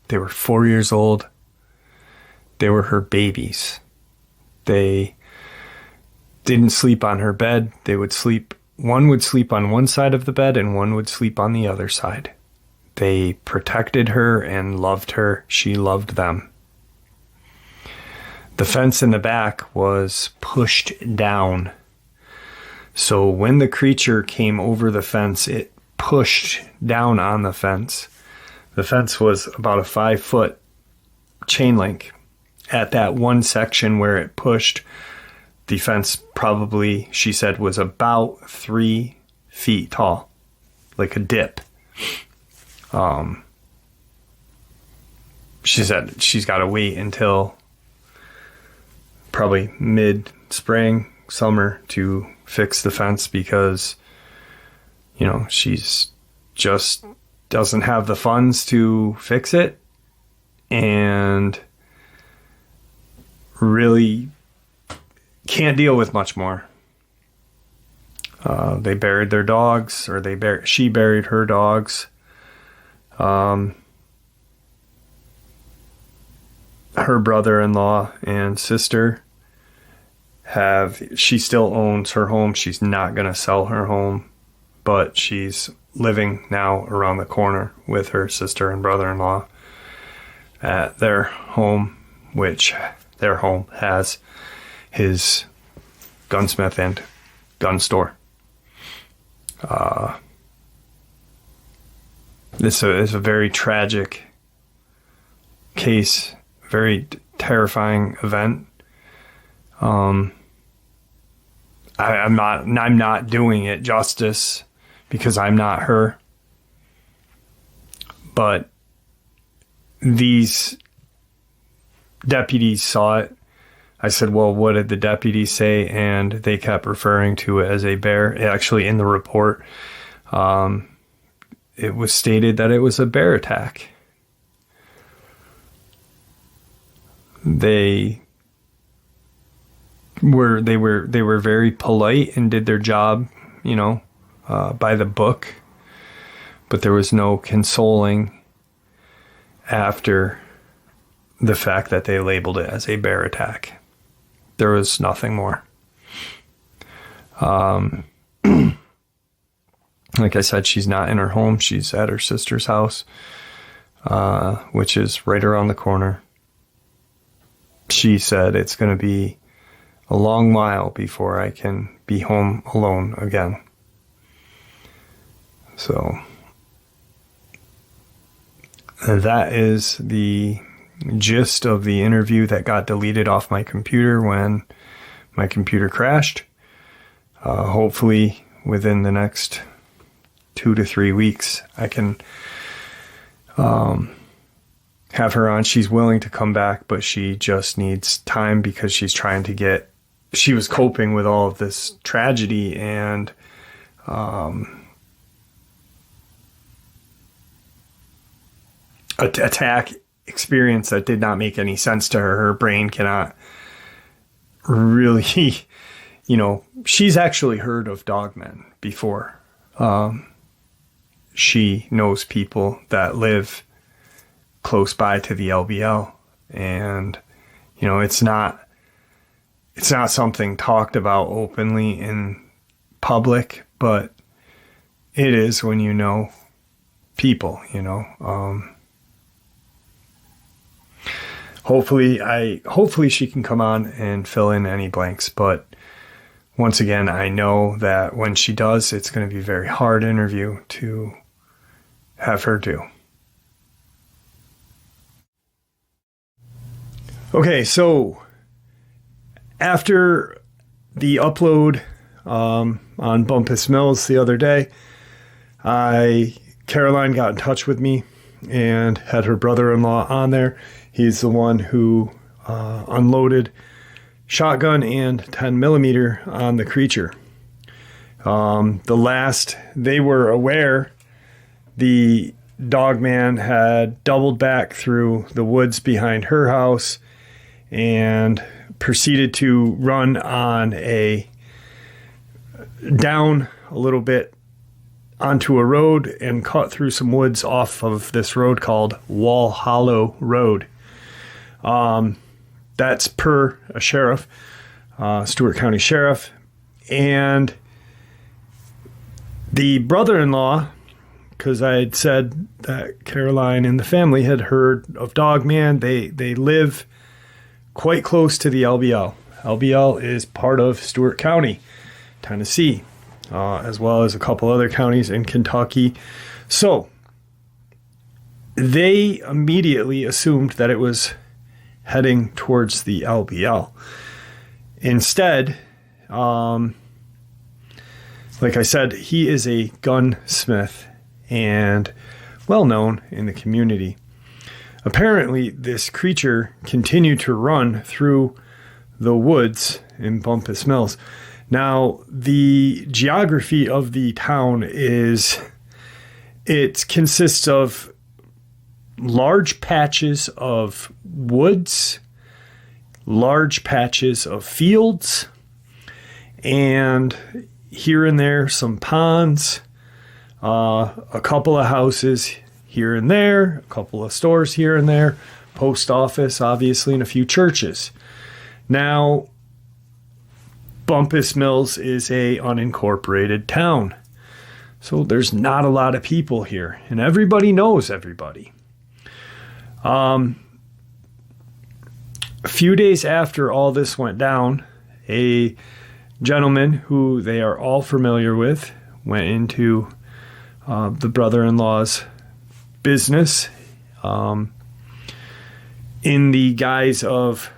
They were 4 years old. They were her babies. They didn't sleep on her bed. One would sleep on one side of the bed and one would sleep on the other side. They protected her and loved her. She loved them. The fence in the back was pushed down. So when the creature came over the fence, it pushed down on the fence. The fence was about a 5-foot chain link. At that one section where it pushed, the fence probably, she said, was about 3 feet tall, like a dip. She said she's got to wait until probably mid-spring, summer to fix the fence because, she's just doesn't have the funds to fix it and really can't deal with much more. They buried their dogs, or she buried her dogs. Her brother-in-law and sister she still owns her home. She's not going to sell her home, but she's living now around the corner with her sister and brother-in-law at their home, which their home has his gunsmith and gun store. This is a very tragic case, very terrifying event. I'm not doing it justice because I'm not her. But these deputies saw it. I said, well, what did the deputies say? And they kept referring to it as a bear. Actually, in the report, it was stated that it was a bear attack. They were very polite and did their job, by the book. But there was no consoling after the fact that they labeled it as a bear attack. There was nothing more. Like I said, she's not in her home. She's at her sister's house, which is right around the corner. She said it's going to be a long while before I can be home alone again. So that is the gist of the interview that got deleted off my computer when my computer crashed. Hopefully within the next 2 to 3 weeks, I can have her on. She's willing to come back, but she just needs time because she's trying to she was coping with all of this tragedy and attack experience that did not make any sense to her. Her brain cannot really, she's actually heard of Dogmen before. She knows people that live close by to the L.B.L. and, it's not something talked about openly in public, but it is when you know people, Hopefully she can come on and fill in any blanks. But once again, I know that when she does, it's going to be a very hard interview to have her do. Okay, so after the upload on Bumpus Mills the other day, Caroline got in touch with me and had her brother-in-law on there. He's the one who unloaded shotgun and 10mm on the creature. The last they were aware, the Dogman had doubled back through the woods behind her house and proceeded to run down a little bit onto a road and cut through some woods off of this road called Wall Hollow Road. That's per a sheriff, Stewart County Sheriff. And the brother-in-law, because I had said that Caroline and the family had heard of Dogman, they live quite close to the L.B.L. L.B.L. is part of Stewart County, Tennessee, as well as a couple other counties in Kentucky. So they immediately assumed that it was heading towards the L.B.L. Instead, like I said, he is a gunsmith and well known in the community. Apparently, this creature continued to run through the woods in Bumpus Mills. Now, the geography of the town it consists of large patches of woods, large patches of fields, and here and there some ponds, a couple of houses here and there, a couple of stores here and there, post office, obviously, and a few churches. Now, Bumpus Mills is a unincorporated town, so there's not a lot of people here, and everybody knows everybody. A few days after all this went down, a gentleman who they are all familiar with went into the brother-in-law's business in the guise of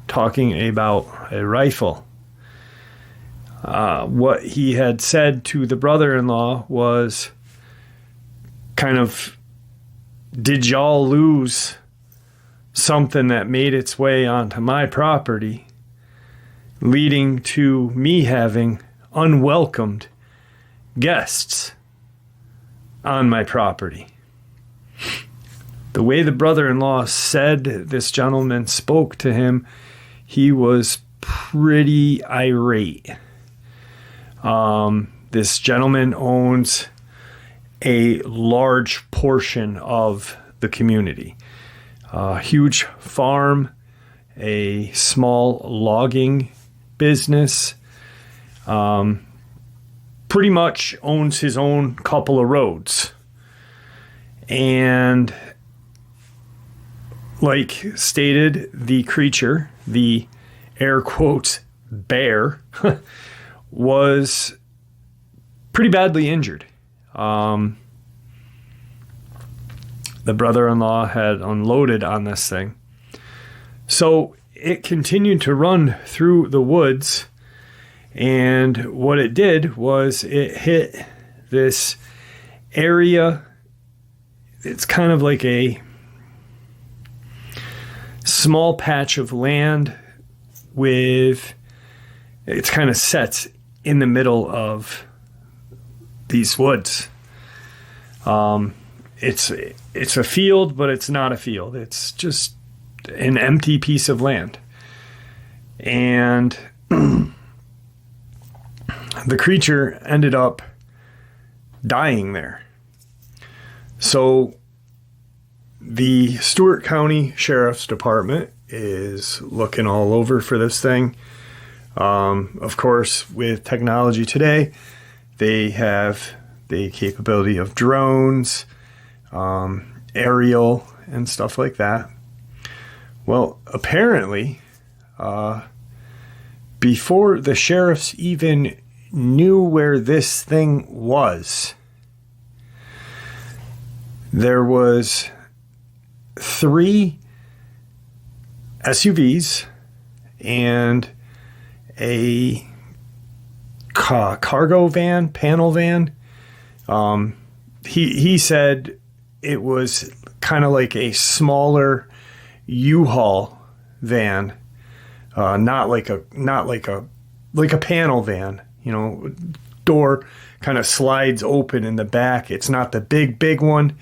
talking about a rifle. What he had said to the brother-in-law was kind of, did y'all lose something that made its way onto my property, leading to me having unwelcomed guests on my property? The way the brother-in-law said this gentleman spoke to him, he was pretty irate. This gentleman owns a large portion of the community. A huge farm, a small logging business, pretty much owns his own couple of roads. And like stated, the creature, the air quotes bear, was pretty badly injured. The brother-in-law had unloaded on this thing. So it continued to run through the woods, and what it did was it hit this area. It's kind of like a small patch of land with, it's kind of sets in the middle of these woods. It's a field, but it's not a field. It's just an empty piece of land. And the creature ended up dying there. So the Stewart County Sheriff's Department is looking all over for this thing. Of course, with technology today, they have the capability of drones, aerial, and stuff like that. Well, apparently, before the sheriffs even knew where this thing was, there was 3 SUVs and a cargo van, panel van. He said it was kind of like a smaller U-Haul van, not like a panel van. You know, door kind of slides open in the back. It's not the big one,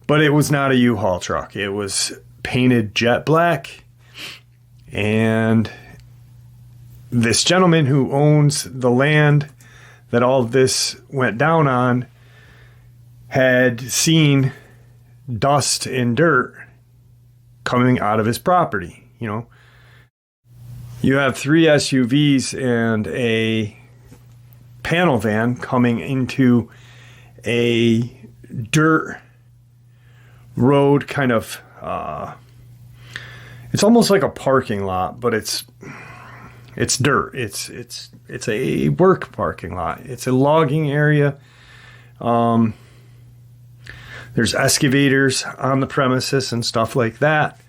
but it was not a U-Haul truck. It was painted jet black, and this gentleman who owns the land that all of this went down on had seen dust and dirt coming out of his property. You know, you have 3 SUVs and a panel van coming into a dirt road, kind of, it's almost like a parking lot, but it's dirt. It's a work parking lot. It's a logging area. There's excavators on the premises and stuff like that.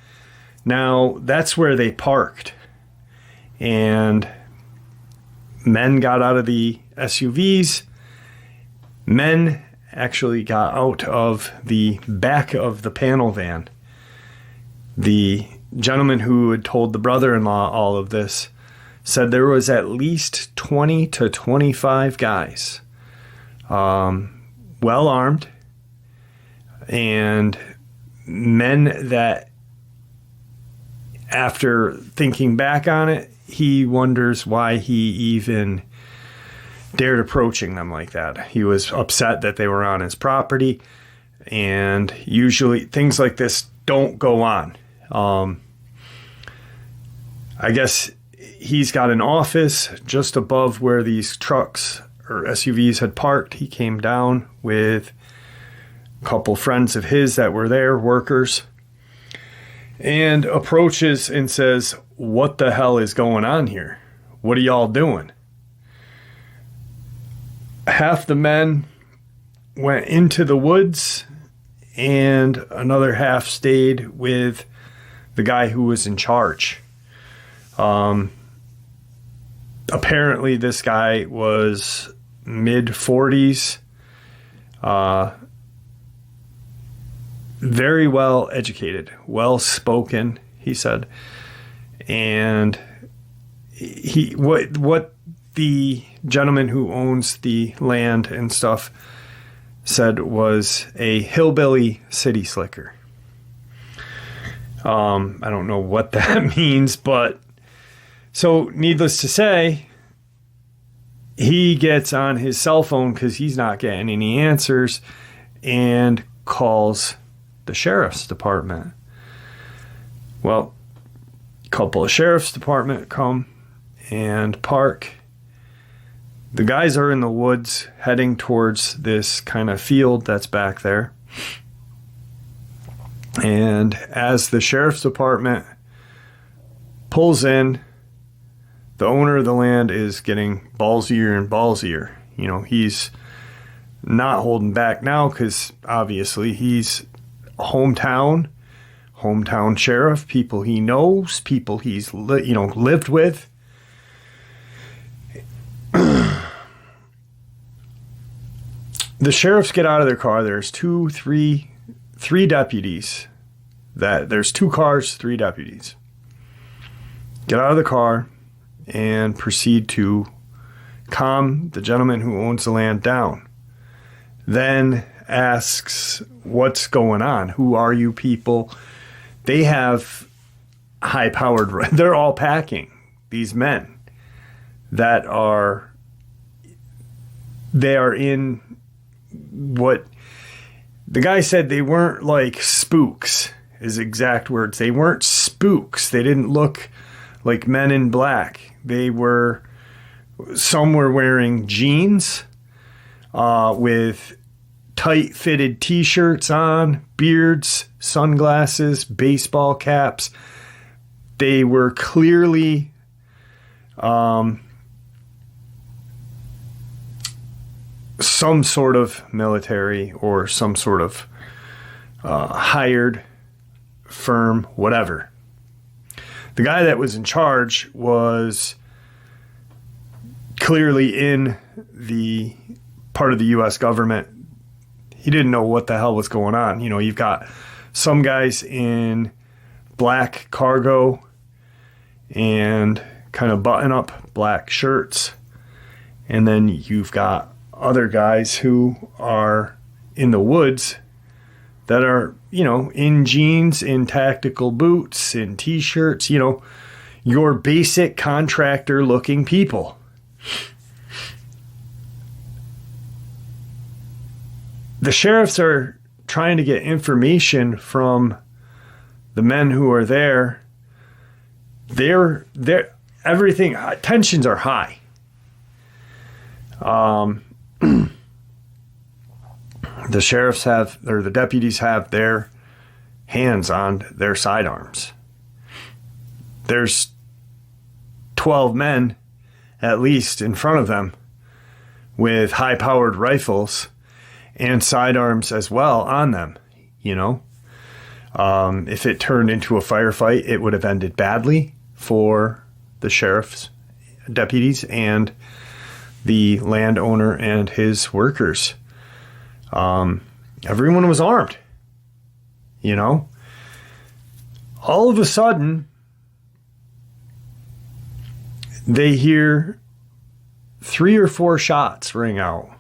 Now, that's where they parked. And men got out of the SUVs. Men actually got out of the back of the panel van. The gentleman who had told the brother-in-law all of this said there was at least 20 to 25 guys, well armed, and men that, after thinking back on it, he wonders why he even dared approaching them like that. He was upset that they were on his property, and usually things like this don't go on. I guess he's got an office just above where these trucks or SUVs had parked. He came down with a couple friends of his that were there, workers, and approaches and says, "What the hell is going on here? What are y'all doing?" Half the men went into the woods, and another half stayed with the guy who was in charge. apparently this guy was mid-40s, very well educated, well spoken, he said. And what the gentleman who owns the land and stuff said was a hillbilly city slicker. I don't know what that means, but so needless to say, he gets on his cell phone because he's not getting any answers and calls the sheriff's department. Well, a couple of sheriff's department come and park. The guys are in the woods heading towards this kind of field that's back there. And as the sheriff's department pulls in, the owner of the land is getting ballsier and ballsier. You know, he's not holding back now because obviously he's hometown sheriff, people he knows, people he's lived with. The sheriffs get out of their car. There's three deputies. There's 2 cars, 3 deputies. Get out of the car and proceed to calm the gentleman who owns the land down. Then asks, what's going on? Who are you people? They have high-powered, they're all packing, these men that are, they are in what the guy said, they weren't like spooks, his exact words. They weren't spooks. They didn't look like men in black. Some were wearing jeans with tight-fitted t-shirts on, beards, sunglasses, baseball caps. They were clearly some sort of military or some sort of hired firm, whatever. The guy that was in charge was clearly in the part of the U.S. government. He didn't know what the hell was going on. You know, you've got some guys in black cargo and kind of button-up black shirts. And then you've got other guys who are in the woods that are, you know, in jeans, in tactical boots, in t-shirts, you know, your basic contractor looking people. The sheriffs are trying to get information from the men who are there. Everything, tensions are high. The sheriffs the deputies have their hands on their sidearms. There's 12 men, at least, in front of them with high-powered rifles and sidearms as well on them, you know. If it turned into a firefight, it would have ended badly for the sheriff's deputies and the landowner and his workers. Everyone was armed, you know. All of a sudden, they hear 3 or 4 shots ring out.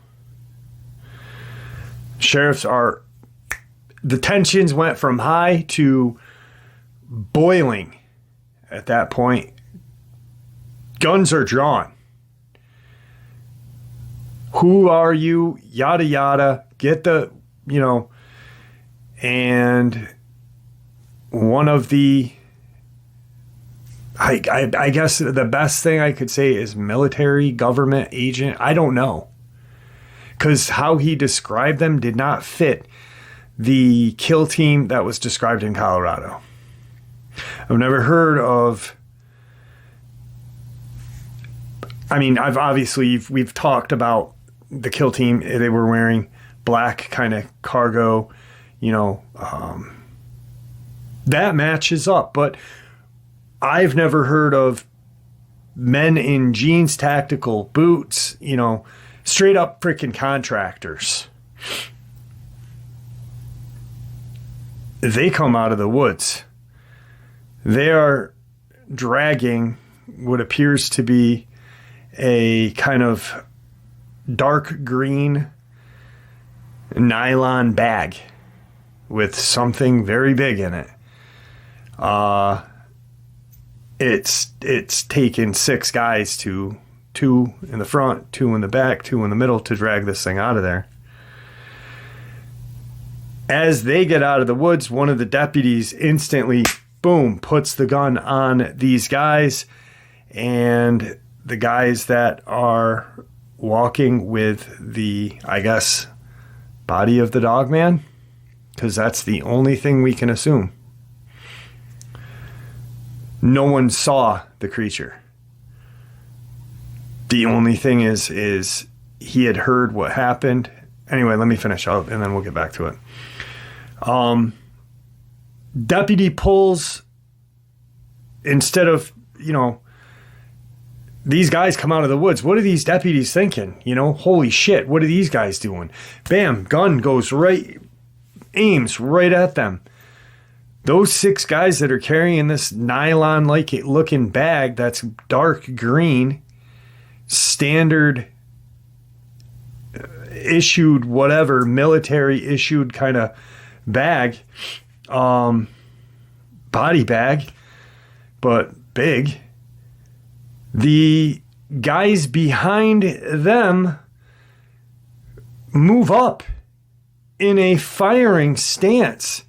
The tensions went from high to boiling at that point. Guns are drawn. Who are you? Yada, yada. Get the, you know, and one of the, I guess the best thing I could say is military government agent. I don't know. Because how he described them did not fit the kill team that was described in Colorado. I've never heard of, I mean, we've talked about the kill team. They were wearing black kind of cargo, you know, that matches up. But I've never heard of men in jeans, tactical boots, you know, straight up freaking contractors. They come out of the woods. They are dragging what appears to be a kind of dark green nylon bag with something very big in it. It's taken 6 guys, two in the front, 2 in the back, 2 in the middle, to drag this thing out of there. As they get out of the woods, one of the deputies instantly, boom, puts the gun on these guys, and the guys that are walking with the, I guess, body of the Dogman, because that's the only thing we can assume. No one saw the creature. The only thing is he had heard what happened. Anyway, let me finish up and then we'll get back to it. Deputy pulls, instead of, you know, these guys come out of the woods. What are these deputies thinking? You know, holy shit, what are these guys doing? Bam, gun goes right, aims right at them. Those 6 guys that are carrying this nylon-like looking bag that's dark green, standard issued, whatever, military issued kind of bag, body bag, but big. The guys behind them move up in a firing stance.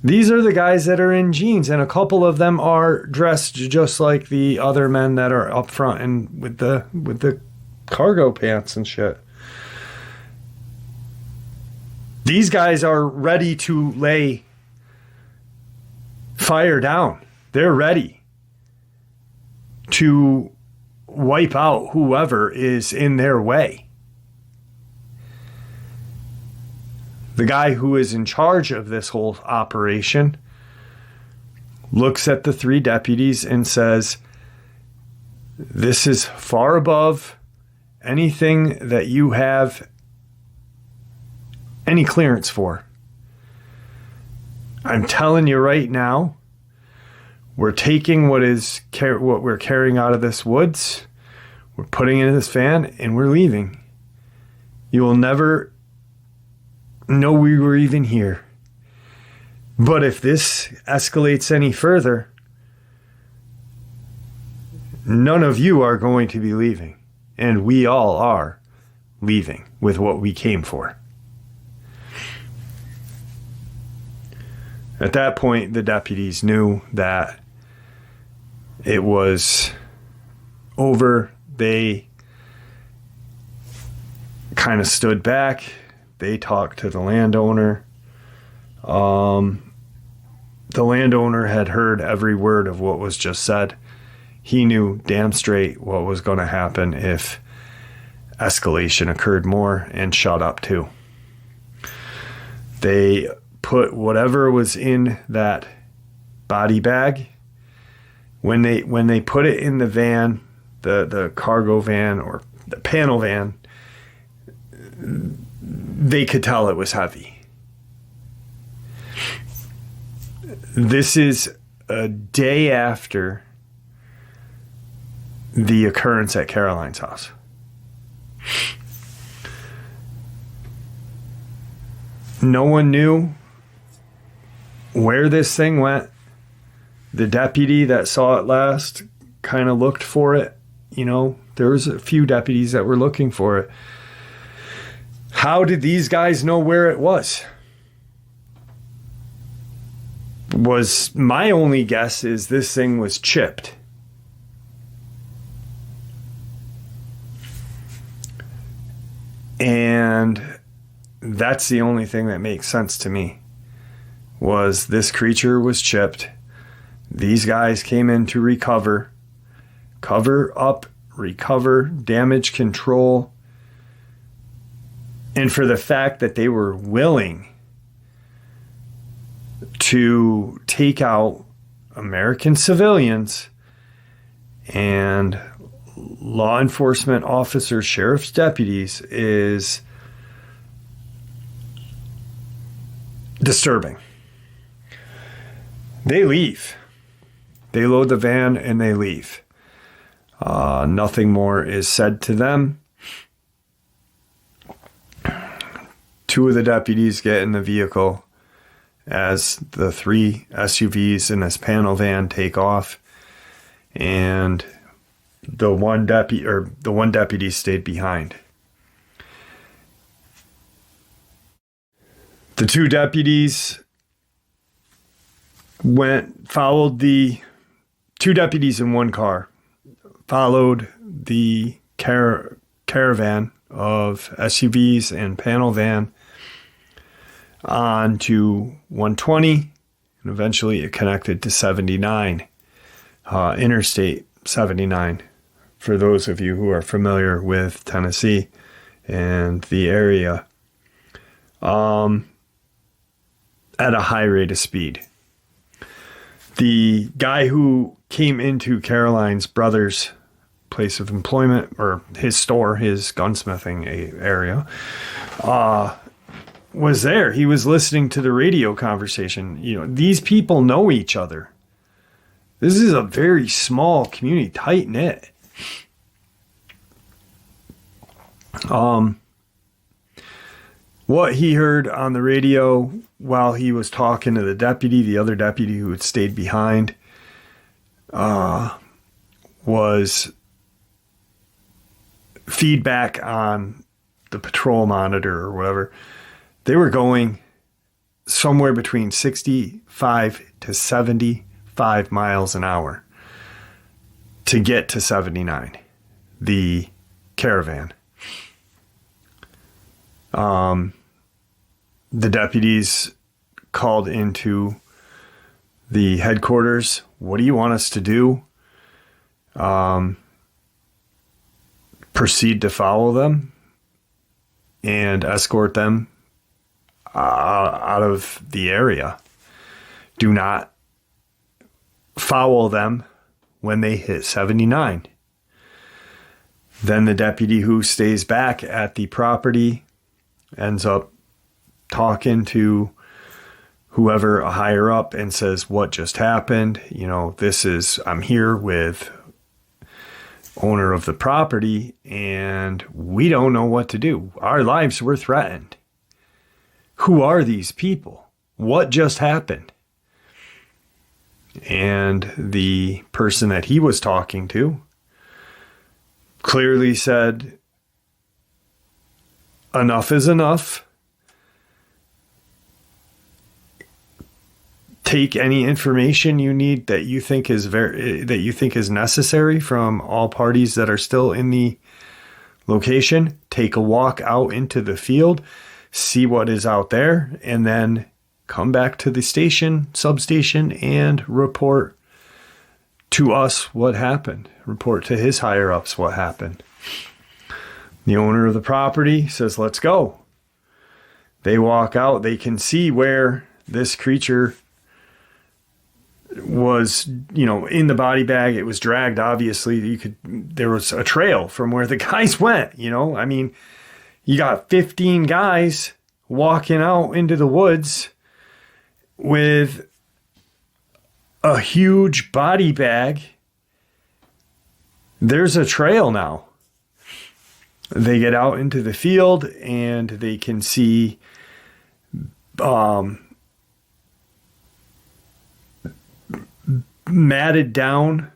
These are the guys that are in jeans, and a couple of them are dressed just like the other men that are up front and with the cargo pants and shit. These guys are ready to lay fire down. They're ready to wipe out whoever is in their way. The guy who is in charge of this whole operation looks at the 3 deputies and says, "This is far above anything that you have any clearance for. I'm telling you right now, we're taking what we're carrying out of this woods, we're putting it in this van, and we're leaving. You will never know we were even here. But if this escalates any further, none of you are going to be leaving. And we all are leaving with what we came for." At that point, the deputies knew that it was over. They kind of stood back. They talked to the landowner. The landowner had heard every word of what was just said. He knew damn straight what was going to happen if escalation occurred more, and shut up too. They put whatever was in that body bag. When they put it in the van, the cargo van or the panel van, they could tell it was heavy. This is a day after the occurrence at Caroline's house. No one knew where this thing went. The deputy that saw it last kind of looked for it. You know, there was a few deputies that were looking for it. How did these guys know where it was? My only guess is this thing was chipped. And that's the only thing that makes sense to me. Was this creature was chipped. These guys came in to recover, damage control. And for the fact that they were willing to take out American civilians and law enforcement officers, sheriff's deputies, is disturbing. They leave. They load the van and they leave. Nothing more is said to them. Two of the deputies get in the vehicle as the three SUVs in this panel van take off, and the one deputy stayed behind. The two deputies followed the two deputies in one car, followed the caravan of SUVs and panel van on to 120, and eventually it connected to 79, Interstate 79, for those of you who are familiar with Tennessee and the area, at a high rate of speed. The guy who came into Caroline's brother's place of employment, or his store, his gunsmithing area, was there. He was listening to the radio conversation. You know, these people know each other. This is a very small community, tight knit. What he heard on the radio while he was talking to the other deputy who had stayed behind, was feedback on the patrol monitor or whatever. They were going somewhere between 65 to 75 miles an hour to get to 79, the caravan. The deputies called into the headquarters. What do you want us to do? Proceed to follow them and escort them out of the area. Do not follow them when they hit 79. Then the deputy who stays back at the property ends up talking to whoever higher up and says, what just happened? You know, I'm here with owner of the property and we don't know what to do. Our lives were threatened. Who are these people? What just happened? And the person that he was talking to clearly said, enough is enough. Take any information you need that you think is necessary from all parties that are still in the location. Take a walk out into the field, see what is out there, and then come back to the substation, and report to us what happened. Report to his higher ups what happened. The owner of the property says, let's go. They walk out. They can see where this creature was, in the body bag. It was dragged, obviously. There was a trail from where the guys went, I mean, you got 15 guys walking out into the woods with a huge body bag. There's a trail now. They get out into the field and they can see matted down.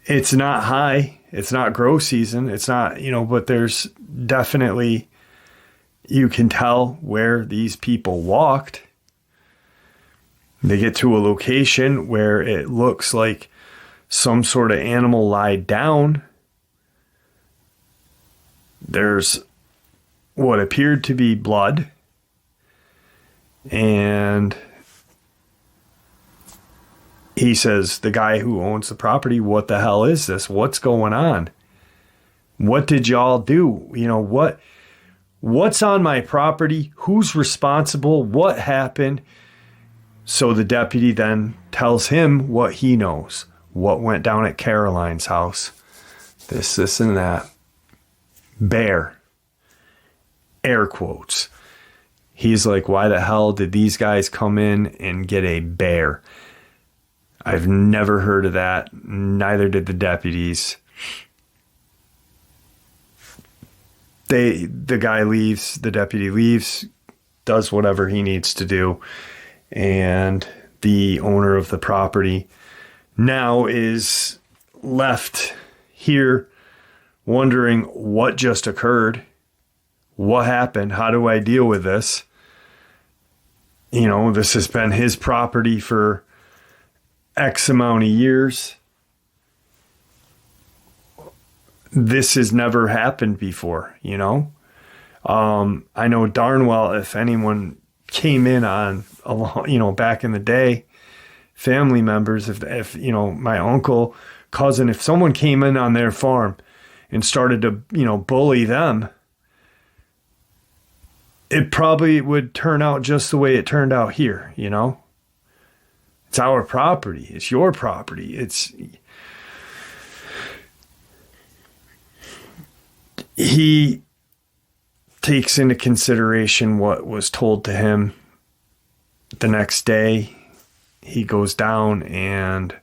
It's not high. It's not grow season. It's not, but there's definitely, you can tell where these people walked. They get to a location where it looks like some sort of animal lied down. There's what appeared to be blood. And he says, the guy who owns the property, what the hell is this? What's going on? What did y'all do? What's on my property? Who's responsible? What happened? So the deputy then tells him what he knows. what went down at Caroline's house, this, and that. Bear. Air quotes. He's like, why the hell did these guys come in and get a bear? I've never heard of that. Neither did the deputies. The guy leaves, the deputy leaves, does whatever he needs to do. And the owner of the property now is left here wondering what just occurred. What happened? How do I deal with this? You know, this has been his property for X amount of years. This has never happened before, you know? I know darn well if anyone came in on, back in the day, family members, if my uncle, cousin, if someone came in on their farm and started to, bully them, it probably would turn out just the way it turned out here, It's our property. It's your property. He takes into consideration what was told to him the next day. He goes down and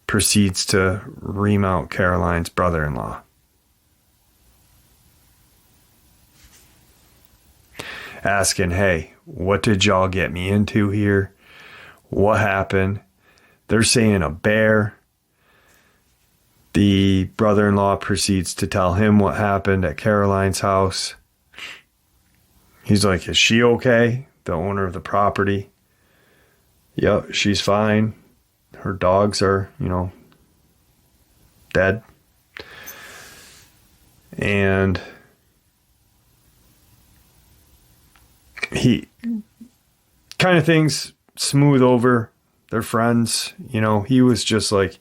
proceeds to remount Caroline's brother-in-law. Asking, hey, what did y'all get me into here? What happened? They're saying a bear. The brother-in-law proceeds to tell him what happened at Caroline's house. He's like, is she okay? The owner of the property. Yep, she's fine. Her dogs are, dead. And he kind of things smooth over. They're friends. He was just like,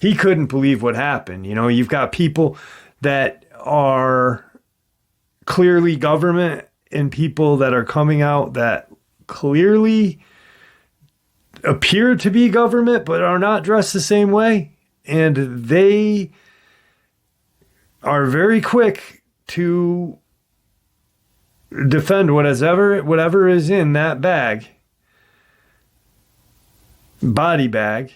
he couldn't believe what happened. You've got people that are clearly government and people that are coming out that clearly appear to be government but are not dressed the same way. And they are very quick to defend whatever is in that body bag,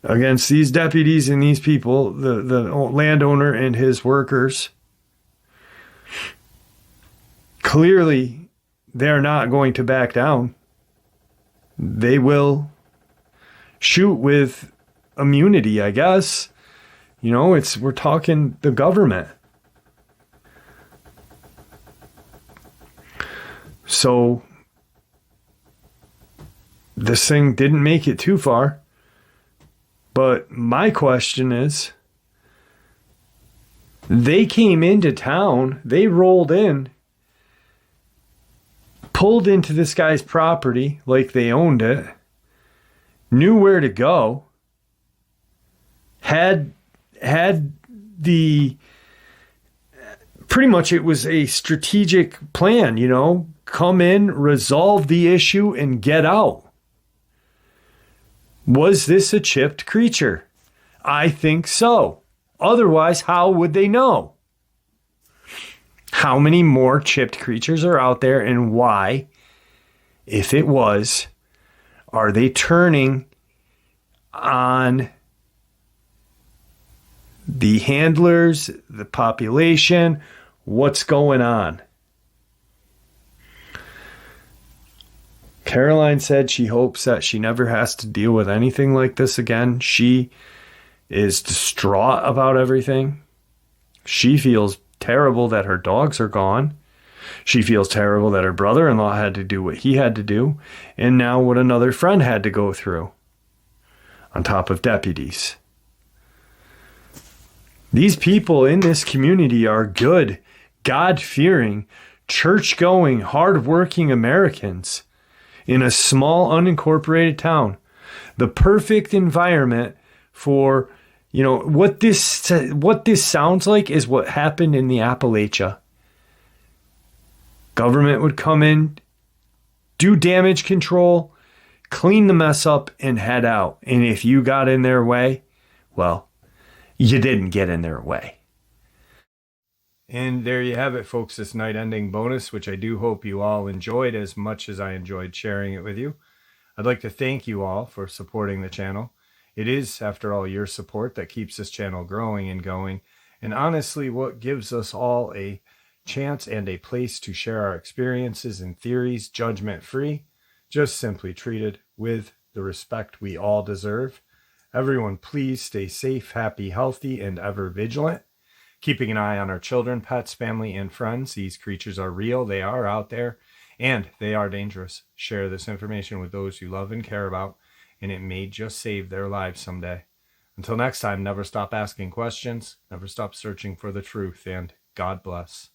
against these deputies and these people, the landowner and his workers. Clearly, they're not going to back down. They will shoot with immunity, I guess. We're talking the government. So this thing didn't make it too far. But my question is, they came into town, they rolled in, pulled into this guy's property like they owned it, knew where to go, had the, pretty much it was a strategic plan, come in, resolve the issue, and get out. Was this a chipped creature? I think so. Otherwise, how would they know? How many more chipped creatures are out there, and why, if it was, are they turning on the handlers, the population? What's going on? Caroline said she hopes that she never has to deal with anything like this again. She is distraught about everything. She feels terrible that her dogs are gone. She feels terrible that her brother-in-law had to do what he had to do, and now what another friend had to go through, on top of deputies. These people in this community are good, God-fearing, church-going, hard-working Americans in a small, unincorporated town. The perfect environment for, what this sounds like is what happened in the Appalachia. Government would come in, do damage control, clean the mess up and head out. And if you got in their way, well, you didn't get in their way. And there you have it, folks, this night ending bonus, which I do hope you all enjoyed as much as I enjoyed sharing it with you. I'd like to thank you all for supporting the channel. It is, after all, your support that keeps this channel growing and going, and honestly what gives us all a chance and a place to share our experiences and theories judgment-free, just simply treated with the respect we all deserve. Everyone, please stay safe, happy, healthy, and ever vigilant. Keeping an eye on our children, pets, family, and friends. These creatures are real. They are out there, and they are dangerous. Share this information with those you love and care about, and it may just save their lives someday. Until next time, never stop asking questions, never stop searching for the truth, and God bless.